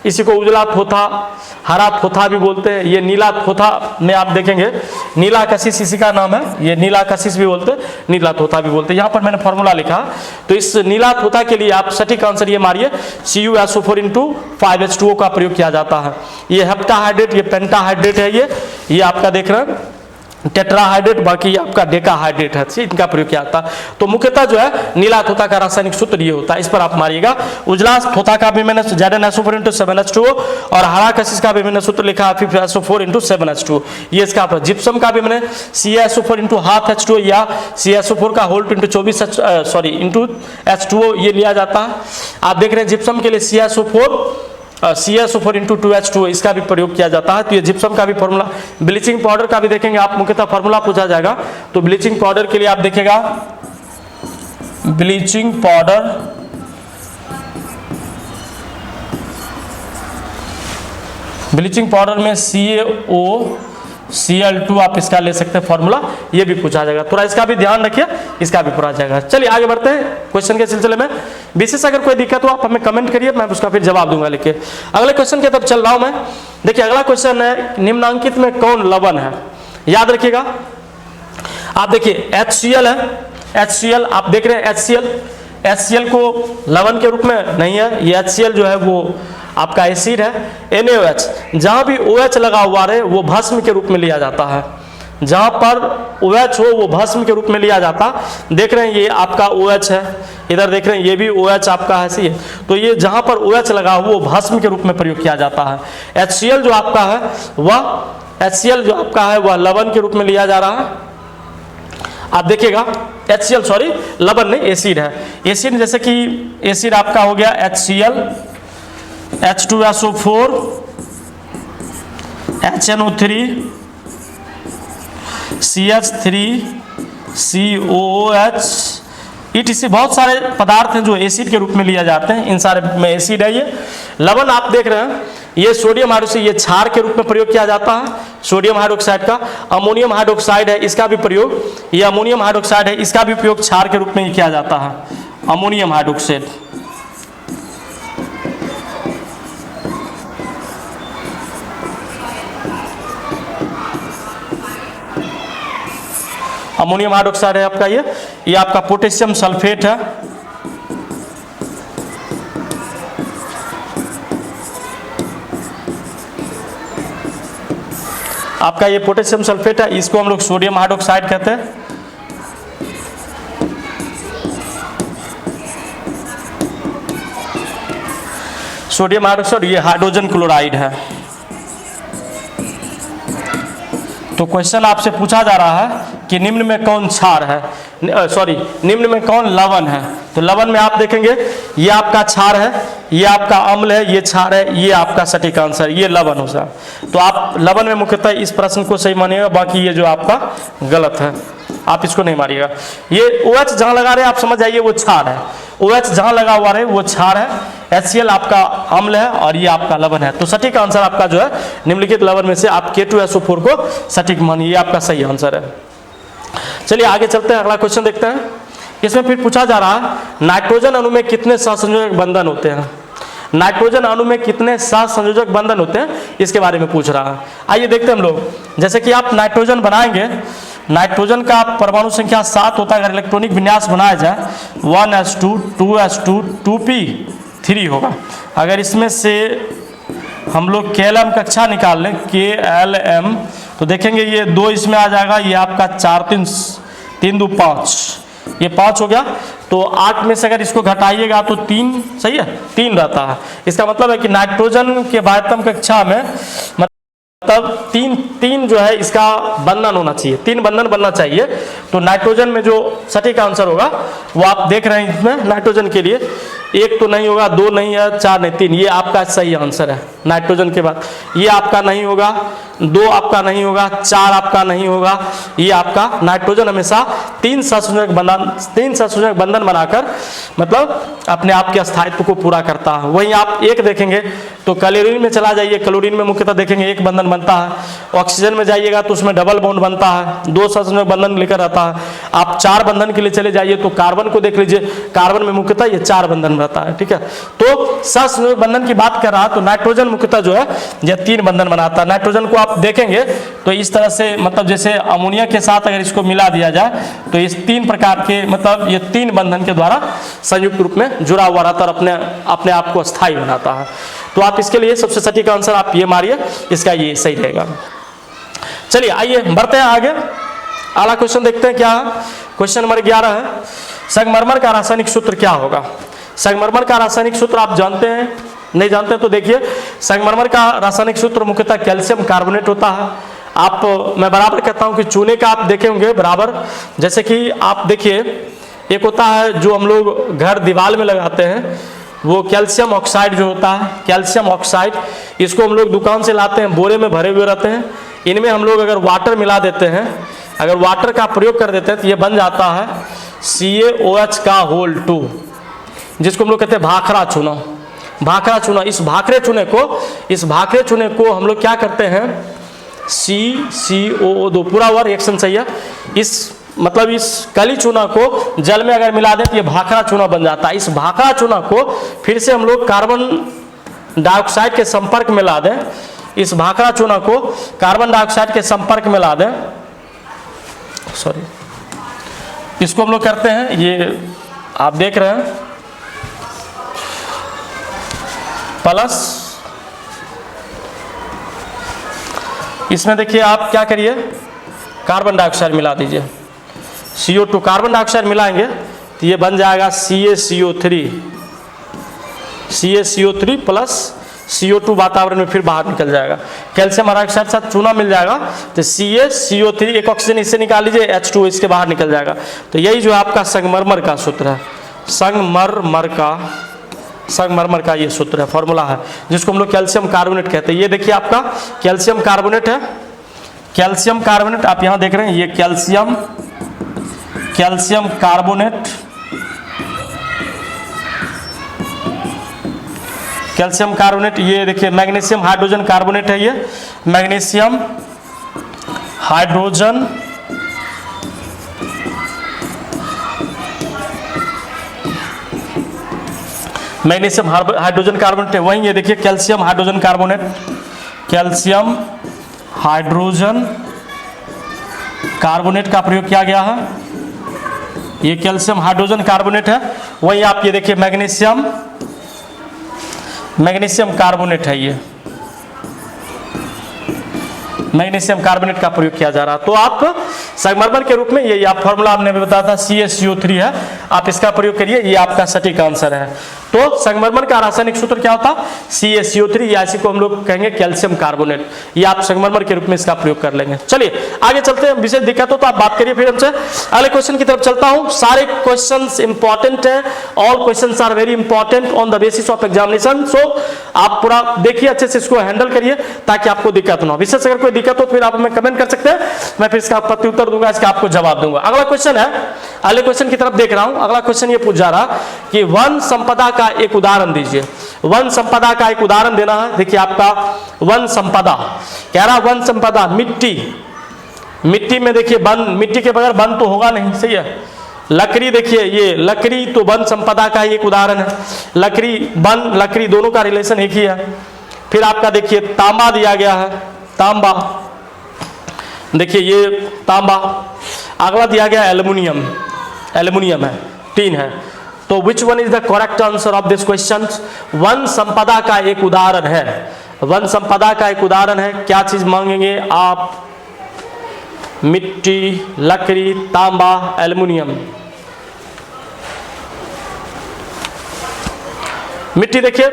Speaker 1: इसी को उजला थोथा, हरा थोथा भी बोलते हैं। ये नीला थोथा में आप देखेंगे नीला कशिश इसी का नाम है, ये नीला कशिश भी बोलते हैं, नीला थोथा भी बोलते हैं। यहाँ पर मैंने फॉर्मूला लिखा, तो इस नीला थोथा के लिए आप सटीक आंसर ये मारिए, CuSO4 इंटू 5H2O का प्रयोग किया जाता है। ये हेप्टाहाइड्रेट, ये पेंटाहाइड्रेट है, ये आपका देख रहे हैं टेट्राहाइड्रेट, बाकी आपका डेकाहाइड्रेट है, इनका प्रयोग किया जाता है। तो मुख्यतः जो है नीला थोथा का रासायनिक सूत्र ये होता है, इस पर आप मारिएगा। उजला थोथा का भी मैंने ZnSO4 इंटू 7H2O, और हरा कशिश का भी मैंने सूत्र लिखा FeSO4 इंटू 7H2O, ये इसका। जिप्सम का भी मैंने CaSO4 इंटू हाफ H2O या CaSO4 का होल इंटू 24 इंटू H2O ये लिया जाता है। आप देख रहे हैं जिप्सम के लिए CaSO4 इंटू 2H2O, इसका भी प्रयोग किया जाता है। तो ये जिप्सम का भी फॉर्मूला। ब्लीचिंग पाउडर का भी देखेंगे आप, मुख्यतः फॉर्मूला पूछा जाएगा, तो ब्लीचिंग पाउडर के लिए आप देखेगा, ब्लीचिंग पाउडर में CaOCl2 आप इसका ले सकते हैं फॉर्मूला, ये भी पूछा जाएगा। थोड़ा इसका भी ध्यान रखिए, इसका भी पूछा जाएगा। चलिए आगे बढ़ते हैं क्वेश्चन के सिलसिले में। विशेष अगर कोई दिक्कत हो आप हमें कमेंट करिए, मैं उसका फिर जवाब दूंगा लिख के। अगले क्वेश्चन की तरफ चल रहा हूं मैं। देखिए अगला क्वेश्चन है, निम्नांकित में कौन लवण है? याद रखिएगा, आप देखिए HCl है, HCl आप देख रहे हैं, HCl को लवण के रूप में नहीं है, ये HCl जो है वो आपका एसिड है। NaOH, जहां भी OH लगा हुआ रहे वो भस्म के रूप में लिया जाता है, जहां पर OH हो वो भस्म के रूप में लिया जाता। देख रहे हैं ये आपका OH है, इधर देख रहे हैं ये भी OH आपका है, सही है। तो ये जहां पर OH लगा हुआ वो भस्म के रूप में प्रयोग किया जाता है। HCl जो आपका है वह लवण के रूप में लिया जा रहा है। आप देखिएगा HCl, सॉरी लवण नहीं, एसिड है। एसिड जैसे कि एसिड आपका हो गया HCl, H2SO4, HNO3, CH3COOH, ETC, बहुत सारे पदार्थ हैं जो एसिड के रूप में लिया जाते हैं। इन सारे में एसिड है। ये लवण आप देख रहे हैं, ये सोडियम हाइड्रोक्साइड, ये क्षार के रूप में प्रयोग किया जाता है सोडियम हाइड्रोक्साइड का। अमोनियम हाइड्रोक्साइड है, इसका भी प्रयोग, ये अमोनियम हाइड्रोक्साइड है, इसका भी प्रयोग क्षार के रूप में ही किया जाता है, अमोनियम हाइड्रोक्साइड। अमोनियम हाइड्रोक्साइड है आपका ये आपका पोटेशियम सल्फेट है, आपका ये पोटेशियम सल्फेट है, इसको हम लोग सोडियम हाइड्रोक्साइड कहते हैं। सोडियम हाइड्रोक्साइड ये हाइड्रोजन क्लोराइड है। तो क्वेश्चन आपसे पूछा जा रहा है कि निम्न में कौन क्षार है, निम्न में कौन लवण है। तो लवण में आप देखेंगे ये आपका क्षार है, ये आपका अम्ल है, ये क्षार है, ये आपका सटीक आंसर, ये लवण होगा। तो आप लवण में मुख्यतः इस प्रश्न को सही मानिएगा, बाकी ये जो आपका गलत है आप इसको नहीं मारिएगा। ये OH जहां लगा रहे हैं आप समझ जाइए वो क्षार है, OH जहां लगा हुआ रहे वो क्षार है, HCl आपका अम्ल है और ये आपका लवण है। तो सटीक आंसर आपका जो है निम्नलिखित लवण में से आप K2SO4 को सटीक मानिए, ये आपका सही आंसर है। चलिए आगे चलते हैं, अगला क्वेश्चन देखते हैं। इसमें फिर पूछा जा रहा है नाइट्रोजन अणु में कितने सहसंयोजक बंधन होते हैं। नाइट्रोजन अणु में कितने सहसंयोजक बंधन होते हैं इसके बारे में पूछ रहा है। आइए देखते हैं हम लोग। जैसे कि आप नाइट्रोजन बनाएंगे, नाइट्रोजन का परमाणु संख्या 7 होता है। अगर इलेक्ट्रॉनिक विन्यास बनाया जाए 1s2 2s2 2p3 होगा। अगर इसमें से हम लोग KLm कक्षा निकाल लें, KLm, तो देखेंगे ये 2 इसमें आ जाएगा, ये आपका 4 3 2 5, ये 5 हो गया। तो 8 में से अगर इसको घटाइएगा तो 3, सही है, 3 रहता है। इसका मतलब है कि नाइट्रोजन के बाह्यतम कक्षा में तब 3 जो है इसका बंधन होना चाहिए, 3 बंधन बनना चाहिए। तो नाइट्रोजन में जो सटीक आंसर होगा वो आप देख रहे हैं इसमें नाइट्रोजन के लिए 1 तो नहीं होगा, 2 नहीं है, 4 नहीं, 3, ये आपका सही आंसर है। नाइट्रोजन के बाद ये आपका नहीं होगा, 2 आपका नहीं होगा, 4 आपका नहीं होगा, ये आपका नाइट्रोजन हमेशा 3 सहसंयोजक बंधन बनाकर मतलब अपने आप के स्थायित्व को पूरा करता है। वहीं आप 1 देखेंगे तो क्लोरीन में चला जाइए, क्लोरीन में मुख्यतः देखेंगे 1 बंधन बनता है। ऑक्सीजन में जाइएगा तो उसमें डबल बॉन्ड बनता है, 2 सहसंयोजक बंधन लेकर रहता है। आप 4 बंधन के लिए चले जाइए तो कार्बन को देख लीजिए, कार्बन में मुख्यतः ये 4 बंधन रहता है, ठीक है। तो सहसंयोजक बंधन की बात कर रहा तो नाइट्रोजन मुख्यतः जो है ये 3 बंधन बनाता है। नाइट्रोजन को आप देखेंगे तो इस तरह से मतलब जैसे अमोनिया के साथ अगर इसको मिला दिया जाए तो इस 3 प्रकार के मतलब ये 3 बंधन के द्वारा संयुक्त रूप में जुड़ा हुआ रहता है और अपने आप को स्थायी बनाता है। तो आप इसके लिए सबसे सटीक आंसर आप ये मारिए, इसका ये सही रहेगा। चलिए आइए बढ़ते हैं आगे, अगला क्वेश्चन देखते हैं क्या है। क्वेश्चन नंबर 11 है, संगमरमर का रासायनिक सूत्र क्या होगा। संगमरमर का रासायनिक सूत्र आप जानते हैं, नहीं जानते तो देखिए, संगमरमर का रासायनिक सूत्र मुख्यतः कैल्शियम कार्बोनेट होता है। मैं बराबर कहता हूं कि चूने का आप देखे होंगे बराबर, जैसे कि आप देखिए एक होता है जो हम लोग घर दीवार में लगाते हैं, वो कैल्शियम ऑक्साइड जो होता है, कैल्शियम ऑक्साइड, इसको हम लोग दुकान से लाते हैं, बोरे में भरे हुए रहते हैं। इनमें हम लोग अगर वाटर मिला देते हैं, अगर वाटर का प्रयोग कर देते हैं तो ये बन जाता है CaOH का होल 2, जिसको हम लोग कहते हैं भाखड़ा चूना। भाखड़ा चूना, इस भाखड़े चूने को हम लोग क्या करते हैं, CCOO2 पूरा हुआ, रिएक्शन सही है। इस कली चूना को जल में अगर मिला दें तो ये भाखड़ा चूना बन जाता है। इस भाखड़ा चूना को फिर से हम लोग कार्बन डाइऑक्साइड के संपर्क में ला दें, इस भाखड़ा चूना को कार्बन डाइऑक्साइड के संपर्क में ला दें, सॉरी, इसको हम लोग करते हैं, ये आप देख रहे हैं, प्लस इसमें देखिए आप क्या करिए, कार्बन डाइऑक्साइड मिला दीजिए, CO2 कार्बन डाइऑक्साइड मिलाएंगे तो ये बन जाएगा CaCO3 प्लस CO2 वातावरण में फिर बाहर निकल जाएगा। कैल्शियम हाइड्रोक्साइड के साथ चूना मिल जाएगा तो CaCO3, एक ऑक्सीजन इससे निकाल लीजिए, H2 इसके बाहर निकल जाएगा। तो यही जो आपका संगमरमर का सूत्र है, संगमरमर का ये सूत्र है, फॉर्मूला है, जिसको हम लोग कैल्शियम कार्बोनेट कहते हैं। ये देखिए आपका कैल्शियम कार्बोनेट है, कैल्शियम कार्बोनेट आप यहाँ देख रहे हैं, ये कैल्शियम कार्बोनेट, कैल्शियम कार्बोनेट, ये देखिए मैग्नीशियम हाइड्रोजन कार्बोनेट है, ये मैग्नीशियम हाइड्रोजन हाइड्रोजन कार्बोनेट है। वहीं ये देखिए calcium hydrogen carbonate, calcium hydrogen carbonate का प्रयोग किया गया है, ये कैल्शियम हाइड्रोजन कार्बोनेट है। वहीं आप ये देखिए मैग्नीशियम कार्बोनेट है, ये मैग्नीशियम कार्बोनेट का प्रयोग किया जा रहा है। तो आप संगमरमर के रूप में ये आप फॉर्मूला आपने बताया था CaCO3 है, आप इसका प्रयोग करिए, ये आपका सटीक आंसर है। तो संगमरमर का रासायनिक सूत्र क्या होता है? CaCO3, या इसी को हम लोग कहेंगे कैल्शियम कार्बोनेट। ये आप संगमरमर के रूप में इसका प्रयोग कर लेंगे। चलिए आगे चलते हैं, विशेष दिक्कत हो तो आप बात करिए फिर हमसे। अगले क्वेश्चन की तरफ चलता हूं। सारे क्वेश्चंस इंपॉर्टेंट है, all questions are very important on the basis of examination. So आप पूरा देखिए, अच्छे से इसको हैंडल करिए ताकि आपको दिक्कत ना हो। विशेष अगर कोई दिक्कत हो तो फिर आप हमें कमेंट कर सकते हैं, मैं फिर इसका प्रत्युत्तर दूंगा, इसका आपको जवाब दूंगा। अगला क्वेश्चन है, अगले क्वेश्चन की तरफ देख रहा हूं। अगला क्वेश्चन ये पूछ जा रहा कि वन संपदा का एक उदाहरण दीजिए। वन संपदा का एक उदाहरण देना है। देखिए आपका वन संपदा कह रहा, वन संपदा मिट्टी में देखिए वन, मिट्टी के बगैर वन तो होगा नहीं, सही है। लकड़ी देखिए, ये लकड़ी तो वन संपदा का एक उदाहरण है। लकड़ी वन लकड़ी दोनों का रिलेशन एक ही है। फिर आपका देखिए तांबा दिया गया है, तांबा देखिए ये तांबा। अगला दिया गया एल्युमिनियम, एल्युमिनियम है, टीन है। तो which one is the correct answer of this question? One संपदा का एक उदाहरण है, वन संपदा का एक उदाहरण है। क्या चीज मांगेंगे आप? मिट्टी, लकड़ी, तांबा, एल्युमिनियम। मिट्टी देखिए,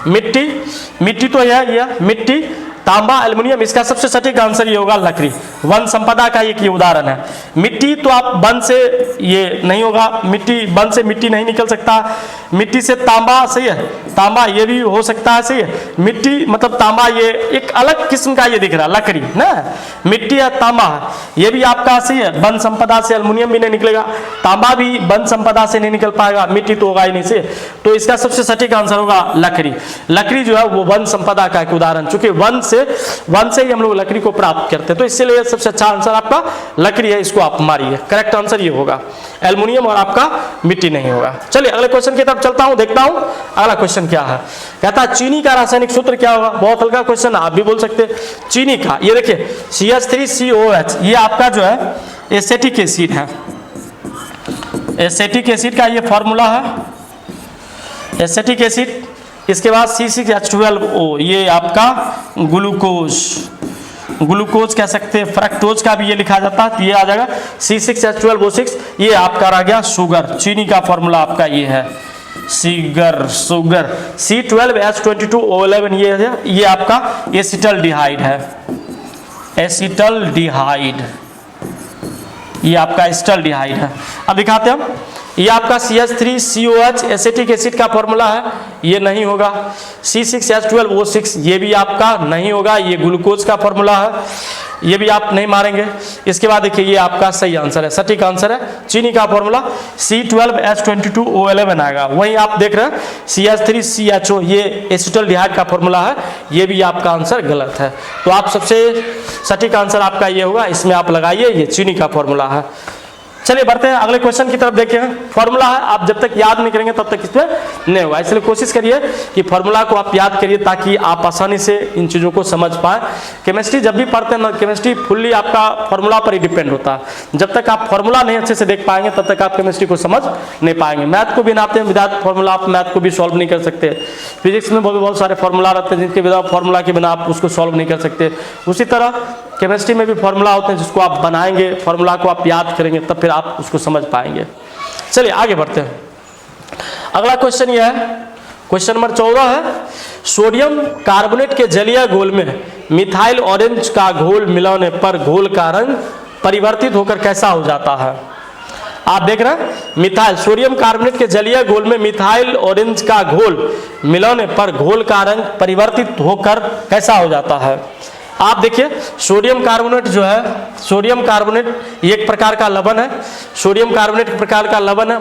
Speaker 1: मिट्टी तो है, मिट्टी, तांबा, एल्युमिनियम। इसका सबसे सटीक आंसर ये होगा लकड़ी। वन संपदा का एक ये उदाहरण है। मिट्टी तो आप वन से ये नहीं होगा, मिट्टी वन से मिट्टी नहीं निकल सकता। मिट्टी से तांबा, सही है, तांबा ये भी हो सकता है, सही है। मिट्टी मतलब तांबा, ये एक अलग किस्म का ये दिख रहा है लकड़ी ना, मिट्टी है, तांबा है, ये भी आपका सही है। वन संपदा से एल्युमिनियम भी नहीं निकलेगा, तांबा भी वन संपदा से नहीं निकल पाएगा, मिट्टी तो होगा ही नहीं, सही। तो इसका सबसे सटीक आंसर होगा लकड़ी। लकड़ी जो है वो वन संपदा का एक उदाहरण, चूंकि वन से ही हम लोग लकड़ी को प्राप्त करते हैं, तो इसलिए सबसे अच्छा आंसर आपका लकड़ी है। इसको आप मारिए, करेक्ट आंसर ये होगा, एल्युमिनियम और आपका मिट्टी नहीं होगा। चलिए अगले क्वेश्चन की तरफ चलता हूं, देखता हूं अगला क्वेश्चन क्या है। कहता है चीनी का रासायनिक सूत्र क्या होगा? बहुत हल्का क्वेश्चन, आप भी बोल सकते हैं। चीनी का ये देखिए CH3COH, ये आपका जो है एसिटिक एसिड है। एसिटिक एसिड का ये फॉर्मूला है, एसिटिक एसिड। इसके बाद C6H12O, ये आपका ग्लूकोज कह सकते हैं, फ्रक्टोज का भी ये लिखा जाता है, तो ये आ जाएगा C6H12O6। ये आपका रह गया शुगर, चीनी का फॉर्मूला आपका ये है शुगर। C12H22O11, ये आपका एसिटल्डिहाइड है, एसिटल्डिहाइड, ये आपका एसिटल्डिहाइड है। अब दिखाते हैं हम, ये आपका CH3COH एसिटिक एसिड का फॉर्मूला है, ये नहीं होगा। C6H12O6, ये भी आपका नहीं होगा, ये ग्लूकोज का फॉर्मूला है, ये भी आप नहीं मारेंगे। इसके बाद देखिए ये आपका सही आंसर है, सटीक आंसर है, चीनी का फॉर्मूला C12H22O11 आएगा। वहीं आप देख रहे हैं CH3CHO, ये एसिटल्डिहाइड का फॉर्मूला है, ये भी आपका आंसर गलत है। तो आप सबसे सटीक आंसर आपका ये होगा, इसमें आप लगाइए, ये चीनी का फॉर्मूला है। चलिए बढ़ते हैं अगले क्वेश्चन की तरफ। देखें फॉर्मूला है, आप जब तक याद नहीं करेंगे तब तक इसमें नहीं होगा, इसलिए कोशिश करिए कि फॉर्मूला को आप याद करिए ताकि आप आसानी से इन चीज़ों को समझ पाएं। केमिस्ट्री जब भी पढ़ते हैं ना, केमिस्ट्री फुल्ली आपका फॉर्मूला पर ही डिपेंड होता है। जब तक आप फॉर्मूला नहीं अच्छे से देख पाएंगे तब तक आप केमिस्ट्री को समझ नहीं पाएंगे। मैथ को भी नाते हैं, विदाउट फॉर्मूला आप मैथ को भी सॉल्व नहीं कर सकते। फिजिक्स में बहुत सारे फॉर्मूला रहते हैं जिनके विदाउट फॉर्मूला के बिना आप उसको सॉल्व नहीं कर सकते। उसी तरह केमिस्ट्री में भी फॉर्मूला होते हैं जिसको आप बनाएंगे, फॉर्मूला को आप याद करेंगे तब फिर आप उसको समझ पाएंगे। चलिए आगे बढ़ते हैं। अगला क्वेश्चन यह है, क्वेश्चन नंबर 14 है, सोडियम कार्बोनेट के जलीय घोल में मिथाइल ऑरेंज का घोल मिलाने पर घोल का रंग परिवर्तित होकर कैसा हो जाता है? आप देख रहे हैं मिथाइल, सोडियम कार्बोनेट के जलीय घोल में मिथाइल ऑरेंज का घोल मिलाने पर घोल का रंग परिवर्तित होकर कैसा हो जाता है? आप देखिए सोडियम कार्बोनेट जो है, सोडियम कार्बोनेट एक प्रकार का लवण है, सोडियम कार्बोनेट एक प्रकार का लवण है,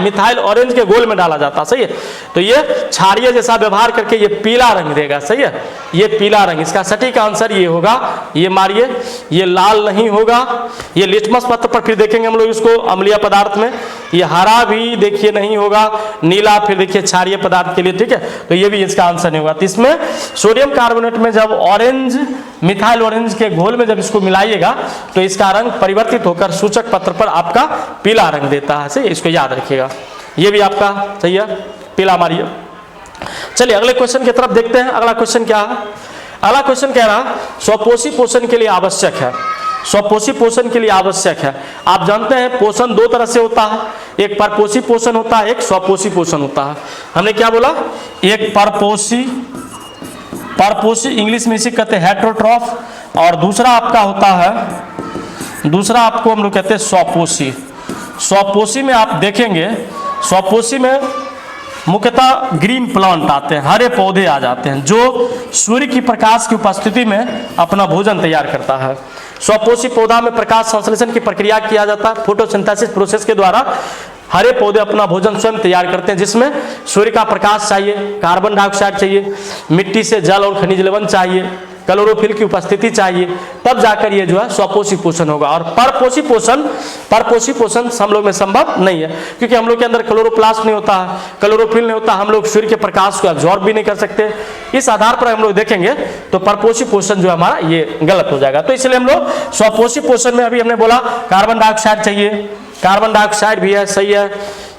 Speaker 1: मिथाइल ऑरेंज के घोल में डाला जाता है, सही है। तो ये क्षारीय जैसा व्यवहार करके ये पीला रंग देगा, सही है, ये पीला रंग। इसका सटीक आंसर ये होगा, ये मारिए, ये लाल नहीं होगा, ये लिटमस पत्र पर फिर देखेंगे हम लोग इसको अम्लीय पदार्थ में, ये हरा भी देखिए नहीं होगा, नीला फिर देखिए क्षारीय पदार्थ के लिए, ठीक है, तो ये भी इसका आंसर नहीं होगा। तो इसमें सोडियम कार्बोनेट में जब ऑरेंज मिथाइल ऑरेंज के घोल में जब इसको मिलाइएगा तो इसका रंग परिवर्तित होकर सूचक पत्र पर आपका पीला रंग देता है। सही, इसको याद रखिएगा, ये भी आपका सही है, पीला मारिए। चलिए अगले क्वेश्चन की तरफ देखते हैं। अगला क्वेश्चन क्या है? अगला क्वेश्चन कह रहा स्वपोषी पोषण के लिए आवश्यक है, स्वपोषी पोषण के लिए आवश्यक है। आप जानते हैं पोषण दो तरह से होता है, एक परपोषी पोषण होता है, एक स्वपोषी पोषण होता है। हमने क्या बोला? एक परपोषी, परपोषी इंग्लिश में इसे कहते हैं हेटेरोट्रॉफ, और दूसरा आपका होता है, दूसरा आपको हम लोग कहते हैं स्वपोषी। स्वपोषी में आप देखेंगे, स्वपोषी में मुख्यतः ग्रीन प्लांट आते हैं, हरे पौधे आ जाते हैं जो सूर्य की प्रकाश की उपस्थिति में अपना भोजन तैयार करता है। स्वपोषी पौधा में प्रकाश संश्लेषण की प्रक्रिया किया जाता है, फोटोसिंथेसिस प्रोसेस के द्वारा हरे पौधे अपना भोजन स्वयं तैयार करते हैं, जिसमें सूर्य का प्रकाश चाहिए, कार्बन डाइऑक्साइड चाहिए, मिट्टी से जल और खनिज लवण चाहिए, क्लोरोफिल की उपस्थिति चाहिए, तब जाकर ये जो है स्वपोषी पोषण होगा। और परपोषी पोषण, परपोषी पोषण हम लोग में संभव नहीं है, क्योंकि हम लोग के अंदर क्लोरोप्लास्ट नहीं होता है, क्लोरोफिल नहीं होता, हम लोग सूर्य के प्रकाश को एब्जॉर्ब भी नहीं कर सकते। इस आधार पर हम लोग देखेंगे तो परपोषी पोषण जो हमारा ये गलत हो जाएगा। तो इसलिए हम लोग स्वपोषी पोषण में अभी हमने बोला कार्बन डाइऑक्साइड चाहिए, कार्बन डाइऑक्साइड भी है, सही है,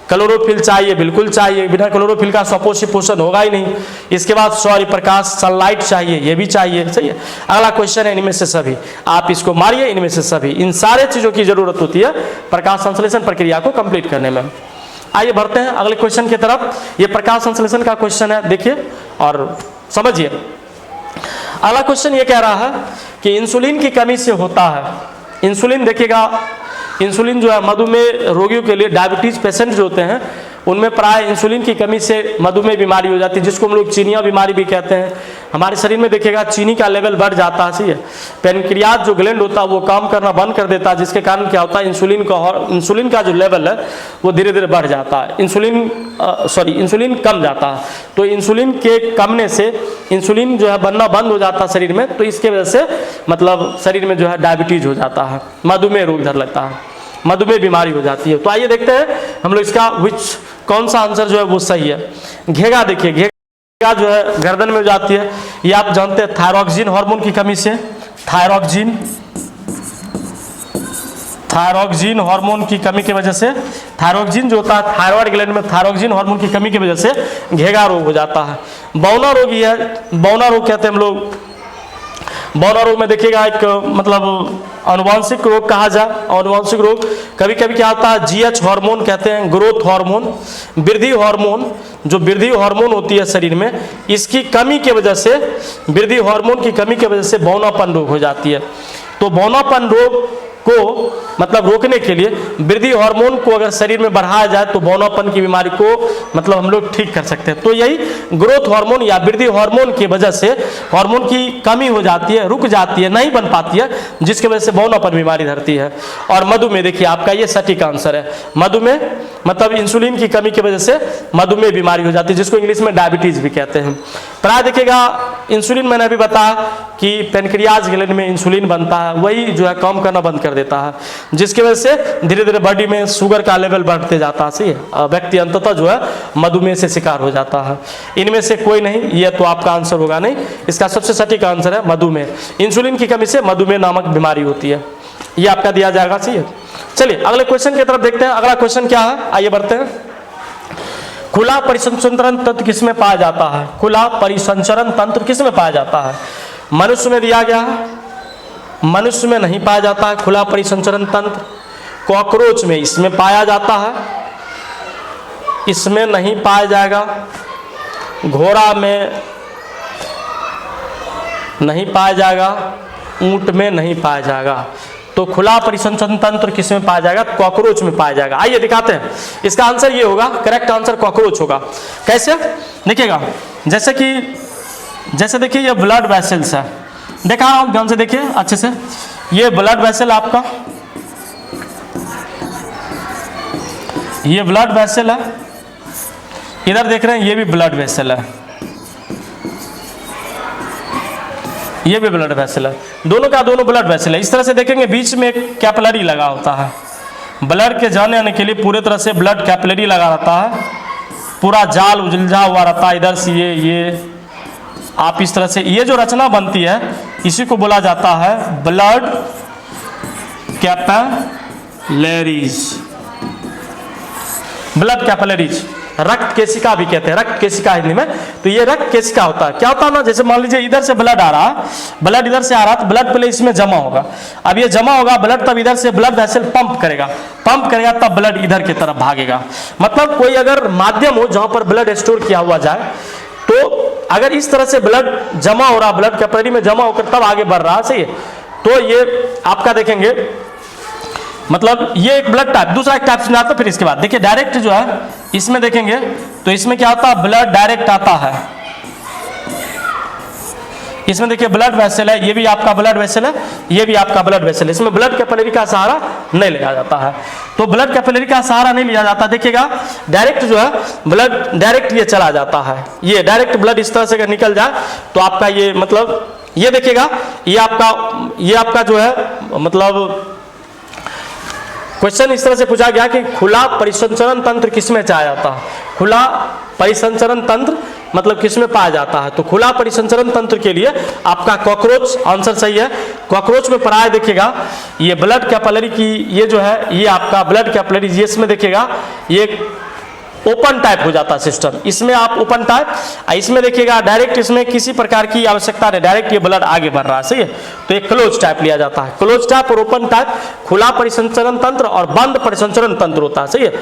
Speaker 1: क्लोरोफिल चाहिए, बिल्कुल चाहिए, बिना क्लोरोफिल का स्वपोषी पोषण होगा ही नहीं। इसके बाद सौर्य प्रकाश, सनलाइट चाहिए, ये भी चाहिए, सही है। अगला क्वेश्चन है इनमें से सभी, आप इसको मारिए, इनमें से सभी, इन सारे चीजों की जरूरत होती है प्रकाश संश्लेषण प्रक्रिया को कंप्लीट करने में। आइए बढ़ते हैं अगले क्वेश्चन की तरफ। ये प्रकाश संश्लेषण का क्वेश्चन है, देखिए और समझिए। अगला क्वेश्चन ये कह रहा है कि इंसुलिन की कमी से होता है, इंसुलिन देखिएगा, इंसुलिन जो है मधुमेह रोगियों के लिए, डायबिटीज पेशेंट जो होते हैं उनमें प्राय इंसुलिन की कमी से मधुमेह बीमारी हो जाती है, जिसको हम लोग चीनिया बीमारी भी कहते हैं। हमारे शरीर में देखिएगा चीनी का लेवल बढ़ जाता है, सही है, पेनक्रियाज जो ग्लैंड होता है वो काम करना बंद कर देता है, जिसके कारण क्या होता है इंसुलिन का जो लेवल है वो धीरे धीरे बढ़ जाता है, इंसुलिन कम जाता है। तो इंसुलिन के कमने से इंसुलिन जो है बनना बंद हो जाता है शरीर में, तो इसके वजह से मतलब शरीर में जो है डायबिटीज हो जाता है, मधुमेह रोग धर लेता है, मधुमेह बीमारी हो जाती है। तो आइए देखते हैं हम लोग इसका कौन सा आंसर जो है वो सही है। घेगा देखिए, घेगा जो है गर्दन में हो जाती है, ये आप जानते हैं थायरॉक्सिन हार्मोन की कमी से, थायरॉक्सिन हार्मोन की कमी की वजह से, थायरॉक्सिन जो होता है थायराइड ग्लैंड में थायरॉक्सिन हार्मोन की कमी की वजह से घेगा रोग हो जाता है। बौना रोग ही है, बौना रोग कहते हैं हम लोग, बौना रोग में देखिएगा एक मतलब आनुवांशिक रोग कहा जाए, आनुवांशिक रोग कभी कभी क्या होता है जीएच हार्मोन कहते हैं, ग्रोथ हार्मोन, वृद्धि हार्मोन, जो वृद्धि हार्मोन होती है शरीर में, इसकी कमी की वजह से, वृद्धि हार्मोन की कमी की वजह से बौनापन रोग हो जाती है। तो बौनापन रोग को मतलब रोकने के लिए वृद्धि हार्मोन को अगर शरीर में बढ़ाया जाए तो बौनापन की बीमारी को मतलब हम लोग ठीक कर सकते हैं। तो यही ग्रोथ हार्मोन या वृद्धि हार्मोन की वजह से हार्मोन की कमी हो जाती है, रुक जाती है, नहीं बन पाती है, जिसकी वजह से बौनापन बीमारी धरती है। और मधुमेह देखिए आपका ये सटीक आंसर है, मधुमेह मतलब इंसुलिन की कमी की वजह से मधुमेह बीमारी हो जाती है, जिसको इंग्लिश में डायबिटीज भी कहते हैं। प्राय देखिएगा इंसुलिन, मैंने अभी बताया कि पेनक्रियाज ग्लैंड में इंसुलिन बनता है, वही जो है काम करना बंद कर देता है, जिसकी वजह से धीरे धीरे बॉडी में शुगर का लेवल बढ़ते जाता है, सही है, व्यक्ति अंततः जो है मधुमेह से शिकार हो जाता है। इनमें से कोई नहीं, ये तो आपका आंसर होगा नहीं, इसका सबसे सटीक आंसर है मधुमेह। इंसुलिन की कमी से मधुमेह नामक बीमारी होती है, ये आपका दिया जाएगा, सही है। चलिए अगले क्वेश्चन की तरफ देखते हैं। अगला क्वेश्चन क्या है, आइए बढ़ते हैं। खुला परिसंचरण तंत्र किसमें पाया जाता है? खुला परिसंचरण तंत्र किसमें पाया जाता है? मनुष्य में दिया गया है, मनुष्य में नहीं पाया जाता है खुला परिसंचरण तंत्र। कॉकरोच में इसमें पाया जाता है, इसमें नहीं पाया जाएगा। घोड़ा में नहीं पाया जाएगा, ऊंट में नहीं पाया जाएगा। तो खुला परिसंचरण तंत्र किसमें पाया जाएगा? कॉकरोच में पाया जाएगा। आइए दिखाते हैं, इसका आंसर ये होगा, करेक्ट आंसर कॉकरोच होगा। कैसे देखिएगा, जैसे देखिए ये ब्लड वेसल्स है, देखा आप ध्यान से देखिए अच्छे से, ये ब्लड वेसल आपका, ये ब्लड वेसल है, इधर देख रहे हैं ये भी ब्लड वेसल है, ये भी ब्लड वेसल है, दोनों का दोनों ब्लड वेसल है। इस तरह से देखेंगे बीच में एक कैपिलरी लगा होता है, ब्लड के जाने आने के लिए पूरे तरह से ब्लड कैपिलरी लगा रहता है, पूरा जाल उलझा हुआ रहता है। इधर से ये आप इस तरह से ये जो रचना बनती है इसी को बोला जाता है ब्लड कैपिलरीज। ब्लड कैपिलरीज, रक्त केशिका भी कहते हैं, रक्त केशिका हिंदी में। तो ये रक्त केशिका होता है। क्या होता है ना, जैसे मान लीजिए इधर से ब्लड आ रहा है, ब्लड इधर से आ रहा है, तो ब्लड पहले इसमें जमा होगा। अब ये जमा होगा ब्लड, तब इधर से ब्लड वेसल पंप करेगा तब ब्लड इधर की तरफ भागेगा। मतलब कोई अगर माध्यम हो जहां पर ब्लड स्टोर किया हुआ जाए, तो अगर इस तरह से ब्लड जमा हो रहा, ब्लड कैपिलरी में जमा होकर तब आगे बढ़ रहा है, सही है। तो ये आपका देखेंगे, मतलब ये एक ब्लड टाइप। दूसरा एक टाइप समझाता हूं, फिर इसके बाद देखिए डायरेक्ट जो है इसमें देखेंगे तो इसमें क्या होता है, ब्लड डायरेक्ट आता है। इसमें देखिए ब्लड वेसल है, ये भी आपका ब्लड वेसल है, ये भी आपका ब्लड वेसल है। इसमें ब्लड कैपिलरी का सहारा नहीं लिया जाता है। तो ब्लड कैपिलरी का सहारा नहीं लिया जाता, देखिएगा डायरेक्ट जो है ब्लड डायरेक्ट ये चला जाता है। ये डायरेक्ट ब्लड इस तरह से अगर निकल जाए तो आपका ये मतलब ये देखिएगा, ये आपका जो है मतलब क्वेश्चन इस तरह से पूछा गया कि खुला परिसंचरण तंत्र किसमें पाया जाता है। खुला परिसंचरण तंत्र मतलब किसमें पाया जाता है। तो खुला परिसंचरण तंत्र के लिए आपका कॉकरोच आंसर सही है। कॉकरोच में पढ़ाया, देखिएगा ये ब्लड कैपिलरी की ये जो है ये आपका ब्लड कैपिलरी, ये इसमें देखिएगा ये ओपन टाइप हो जाता है सिस्टम, इसमें आप ओपन टाइप, इसमें देखिएगा डायरेक्ट, इसमें किसी प्रकार की आवश्यकता नहीं, डायरेक्ट ये ब्लड आगे बढ़ रहा है, सही है। तो एक क्लोज टाइप लिया जाता है। क्लोज टाइप और ओपन टाइप, खुला परिसंचरण तंत्र और बंद परिसंचरण तंत्र होता है, सही है।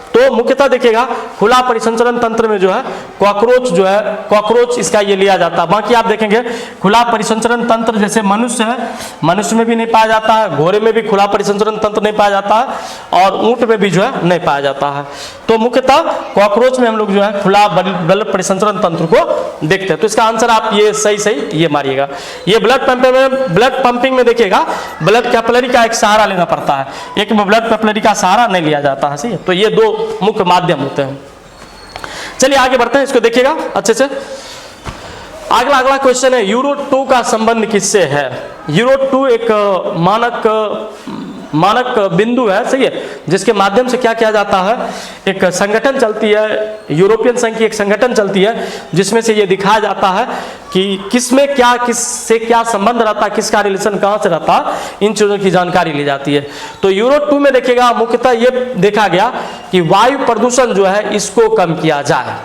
Speaker 1: तो मुख्यतः देखिएगा खुला परिसंचरण तंत्र में जो है कॉकरोच जो है, कॉकरोच इसका ये लिया जाता है। बाकी आप देखेंगे खुला परिसंचरण तंत्र जैसे मनुष्य है, मनुष्य में भी नहीं पाया जाता है, घोड़े में भी खुला परिसंचरण तंत्र नहीं पाया जाता है, और ऊंट में भी जो है नहीं पाया जाता है। तो मुख्यतः कॉकरोच में हम लोग जो है खुला ब्लड परिसंचरण तंत्र को देखते हैं। तो इसका आंसर आप ये सही ये मारिएगा। ये ब्लड पंपिंग में देखिएगा ब्लड कैपिलरी का एक सहारा लेना पड़ता है, एक में ब्लड कैपिलरी का सहारा नहीं लिया जाता है, सही है। तो ये दो मुख्य माध्यम होते हैं। चलिए आगे बढ़ते हैं, इसको देखिएगा अच्छे से। अगला क्वेश्चन है यूरो 2 का संबंध किससे है। यूरो 2 एक मानक बिंदु है, सही है, जिसके माध्यम से क्या किया जाता है, एक संगठन चलती है, यूरोपियन संघ की एक संगठन चलती है, जिसमें से ये दिखाया जाता है कि किसमें क्या, किससे क्या संबंध रहता है, किसका रिलेशन कहाँ से रहता है, इन चीज़ों की जानकारी ली जाती है। तो यूरो 2 में देखिएगा मुख्यतः ये देखा गया कि वायु प्रदूषण जो है इसको कम किया जाए।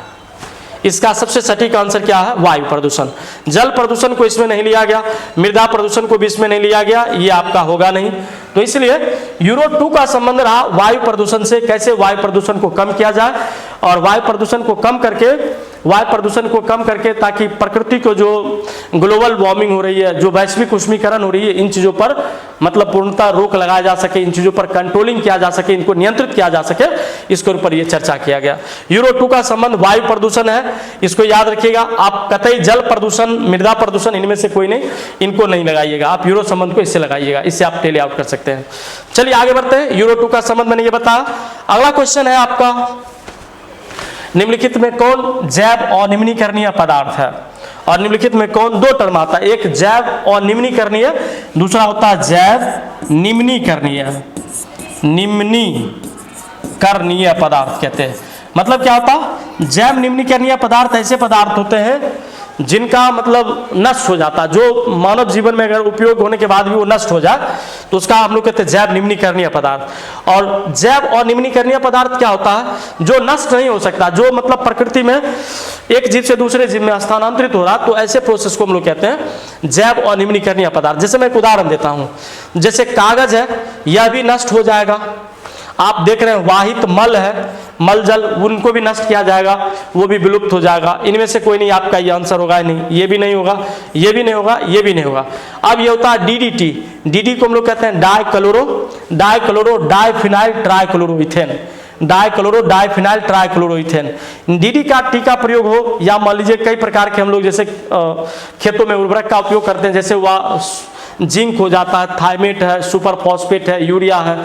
Speaker 1: इसका सबसे सटीक आंसर क्या है, वायु प्रदूषण। जल प्रदूषण को इसमें नहीं लिया गया, मृदा प्रदूषण को भी इसमें नहीं लिया गया, ये आपका होगा नहीं। तो इसलिए यूरो 2 का संबंध रहा वायु प्रदूषण से, कैसे वायु प्रदूषण को कम किया जाए, और वायु प्रदूषण को कम करके ताकि प्रकृति को जो ग्लोबल वार्मिंग हो रही है, जो वैश्विक उष्मीकरण हो रही है, इन चीज़ों पर मतलब पूर्णतः रोक लगाया जा सके, इन चीज़ों पर कंट्रोलिंग किया जा सके, इनको नियंत्रित किया जा सके, इसके ऊपर ये चर्चा किया गया। यूरो 2 का संबंध वायु प्रदूषण है, इसको याद रखिएगा आप। कतई जल प्रदूषण, मृदा प्रदूषण, इनमें से कोई नहीं, इनको नहीं लगाइएगा आप, यूरो संबंध को इससे लगाइएगा, इससे आप टेली आउट कर सकते हैं। चलिए आगे बढ़ते हैं। यूरो 2 का संबंध मैंने ये बताया। अगला क्वेश्चन है आपका, निम्नलिखित में कौन जैव अनिम्नीकरणीय पदार्थ है। और निम्नलिखित में कौन, दो टर्म आता है, एक जैव अनिम्नीकरणीय, दूसरा होता है जैव निम्नीकरणीय। निम्नीकरणीय पदार्थ कहते हैं। मतलब क्या होता है, जैव निम्नीकरणीय पदार्थ ऐसे पदार्थ होते हैं जिनका मतलब नष्ट हो जाता है, जो मानव जीवन में अगर उपयोग होने के बाद भी वो नष्ट हो जाए तो उसका हम लोग कहते हैं जैव निम्नीकरणीय पदार्थ। और जैव अनिम्नीकरणीय पदार्थ क्या होता है, जो नष्ट नहीं हो सकता, जो मतलब प्रकृति में एक जीव से दूसरे जीव में स्थानांतरित हो रहा, तो ऐसे प्रोसेस को हम लोग कहते हैं जैव अनिम्नीकरणीय पदार्थ। जैसे मैं एक उदाहरण देता हूँ, जैसे कागज है, यह भी नष्ट हो जाएगा। आप देख रहे हैं वाहित मल है, मल जल, उनको भी नष्ट किया जाएगा, वो भी विलुप्त हो जाएगा। इनमें से कोई नहीं आपका ये आंसर होगा ही नहीं, ये भी नहीं होगा, ये भी नहीं होगा, ये भी नहीं होगा। अब ये होता है डीडीटी। डीडी को हम लोग कहते हैं डाइफिनाइल ट्राइक्लोरोइथेन। डाइफिनाइल ट्राइक्लोरोइथेन। डीडी का टी का प्रयोग हो, या मान लीजिए कई प्रकार के हम लोग जैसे खेतों में उर्वरक का उपयोग करते हैं, जैसे वह जिंक हो जाता है, थाइमेट है, सुपर फॉस्फेट है, यूरिया है,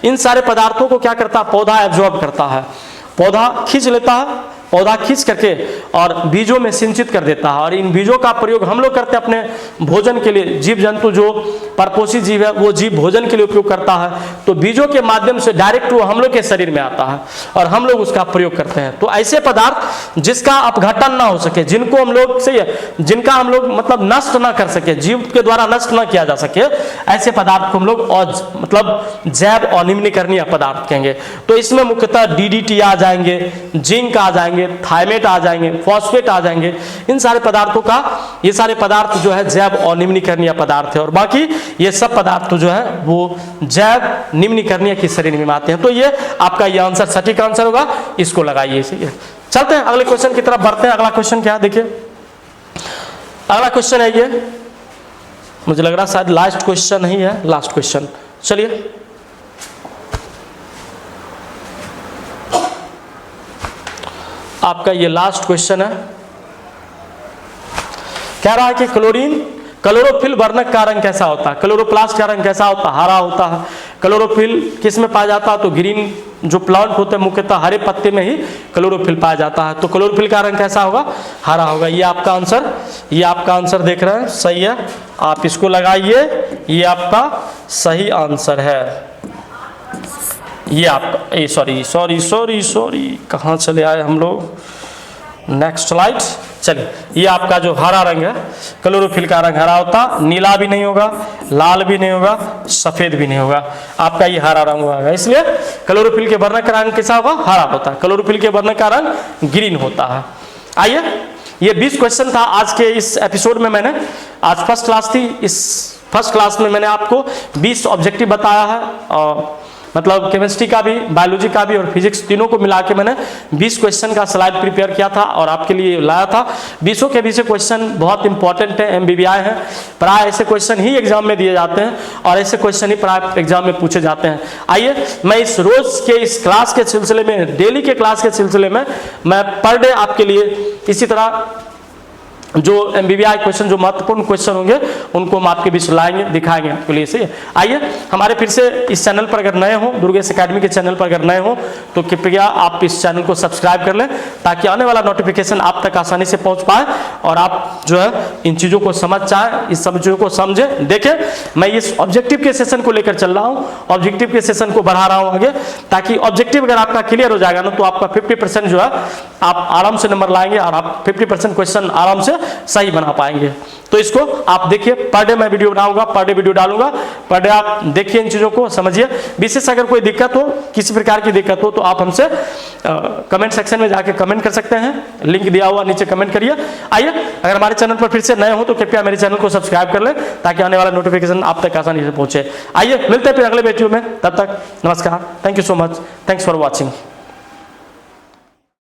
Speaker 1: इन सारे पदार्थों को क्या करता है, पौधा एब्जॉर्ब करता है, पौधा खींच लेता है, पौधा खींच करके और बीजों में सिंचित कर देता है। और इन बीजों का प्रयोग हम लोग करते हैं अपने भोजन के लिए। जीव जंतु जो परपोषी जीव है वो जीव भोजन के लिए उपयोग करता है, तो बीजों के माध्यम से डायरेक्ट वो हम लोग के शरीर में आता है और हम लोग उसका प्रयोग करते हैं। तो ऐसे पदार्थ जिसका अपघटन ना हो सके, जिनको हम लोग से जिनका हम लोग मतलब नष्ट ना कर सके, जीव के द्वारा नष्ट ना किया जा सके, ऐसे पदार्थ को हम लोग मतलब जैव अनिम्नीकरणीय पदार्थ कहेंगे। तो इसमें मुख्यतः DDT आ जाएंगे, जिंक आ जाएंगे, थायमेट आ जाएंगे, फॉस्फेट आ जाएंगे। इन सारे पदार्थों का, ये सारे पदार्थ जो है जैव अनिम्नीकरणीय पदार्थ है, और बाकी ये सब पदार्थ जो है वो जैव निम्नीकरणीय की श्रेणी में आते हैं। तो ये आपका ये आंसर सटीक आंसर होगा, इसको लगाइए। सही है, चलते हैं अगले क्वेश्चन की तरफ बढ़ते हैं। अगला क्वेश्चन क्या है देखिए, अगला क्वेश्चन है ये, मुझे लग रहा है शायद लास्ट क्वेश्चन ही है, लास्ट क्वेश्चन। चलिए आपका ये लास्ट क्वेश्चन है। कह रहा है कि क्लोरोफिल वर्णक का रंग कैसा होता है? क्लोरोप्लास्ट का रंग कैसा होता है? हरा होता है। क्लोरोफिल किस में पाया जाता है? तो ग्रीन जो प्लांट होते हैं मुख्यतः हरे पत्ते में ही क्लोरोफिल पाया जाता है। तो क्लोरोफिल का रंग कैसा होगा? हरा होगा। ये आपका आंसर देख रहे हैं, सही है, आप इसको लगाइए, ये आपका सही आंसर है। ये आपका सॉरी कहाँ चले आए हम लोग, नेक्स्ट स्लाइड। चलिए, ये आपका जो हरा रंग है, क्लोरोफिल का रंग हरा होता, नीला भी नहीं होगा, लाल भी नहीं होगा, सफेद भी नहीं होगा, आपका ये हरा रंग होगा। इसलिए क्लोरोफिल के वर्णक का रंग कैसा होगा? हरा होता है। क्लोरोफिल के वर्णक का रंग ग्रीन होता है। आइए, ये 20 क्वेश्चन था आज के इस एपिसोड में। मैंने आज फर्स्ट क्लास थी, इस फर्स्ट क्लास में मैंने आपको 20 ऑब्जेक्टिव बताया है, और मतलब केमिस्ट्री का भी, बायोलॉजी का भी और फिजिक्स तीनों को मिला के मैंने 20 क्वेश्चन का स्लाइड प्रिपेयर किया था और आपके लिए लाया था। 20 के 20 क्वेश्चन बहुत इंपॉर्टेंट है, MBBI है, प्राय ऐसे क्वेश्चन ही एग्जाम में दिए जाते हैं और ऐसे क्वेश्चन ही प्राय एग्जाम में पूछे जाते हैं। आइए, मैं इस रोज के इस क्लास के सिलसिले में, डेली के क्लास के सिलसिले में मैं पर डे आपके लिए इसी तरह जो MBBI क्वेश्चन, जो महत्वपूर्ण क्वेश्चन होंगे, उनको हम आपके बीच लाएंगे, दिखाएंगे आपके लिए। सही है, आइए, हमारे फिर से इस चैनल पर अगर नए हो, दुर्गेश एकेडमी के चैनल पर अगर नए हो, तो कृपया आप इस चैनल को सब्सक्राइब कर लें, ताकि आने वाला नोटिफिकेशन आप तक आसानी से पहुंच पाए और आप जो है इन चीज़ों को समझ जाए, इस सब चीज़ों को समझें। देखें, मैं इस ऑब्जेक्टिव के सेशन को लेकर चल रहा हूँ, ऑब्जेक्टिव के सेशन को बढ़ा रहा हूँ आगे, ताकि ऑब्जेक्टिव अगर आपका क्लियर हो जाएगा ना, तो आपका 50% जो है आप आराम से नंबर लाएंगे और आप 50% क्वेश्चन आराम से सही बना पाएंगे। तो इसको आप देखिए, पर डे मैं वीडियो बनाऊंगा, पर डे वीडियो डालूंगा, पर डे आप देखिए, इन चीज़ों को समझिए। विशेष अगर कोई दिक्कत हो, किसी प्रकार की दिक्कत हो, तो आप हमसे कमेंट सेक्शन में जाके कमेंट कर सकते हैं, लिंक दिया हुआ नीचे कमेंट करिए। आइए, अगर हमारे चैनल पर फिर से नए हो तो कृपया मेरे चैनल को सब्सक्राइब कर लें, ताकि आने वाला नोटिफिकेशन आप तक आसानी से पहुंचे। आइए, मिलते हैं फिर अगले वीडियो में, तब तक नमस्कार, thank you so much, thanks for watching.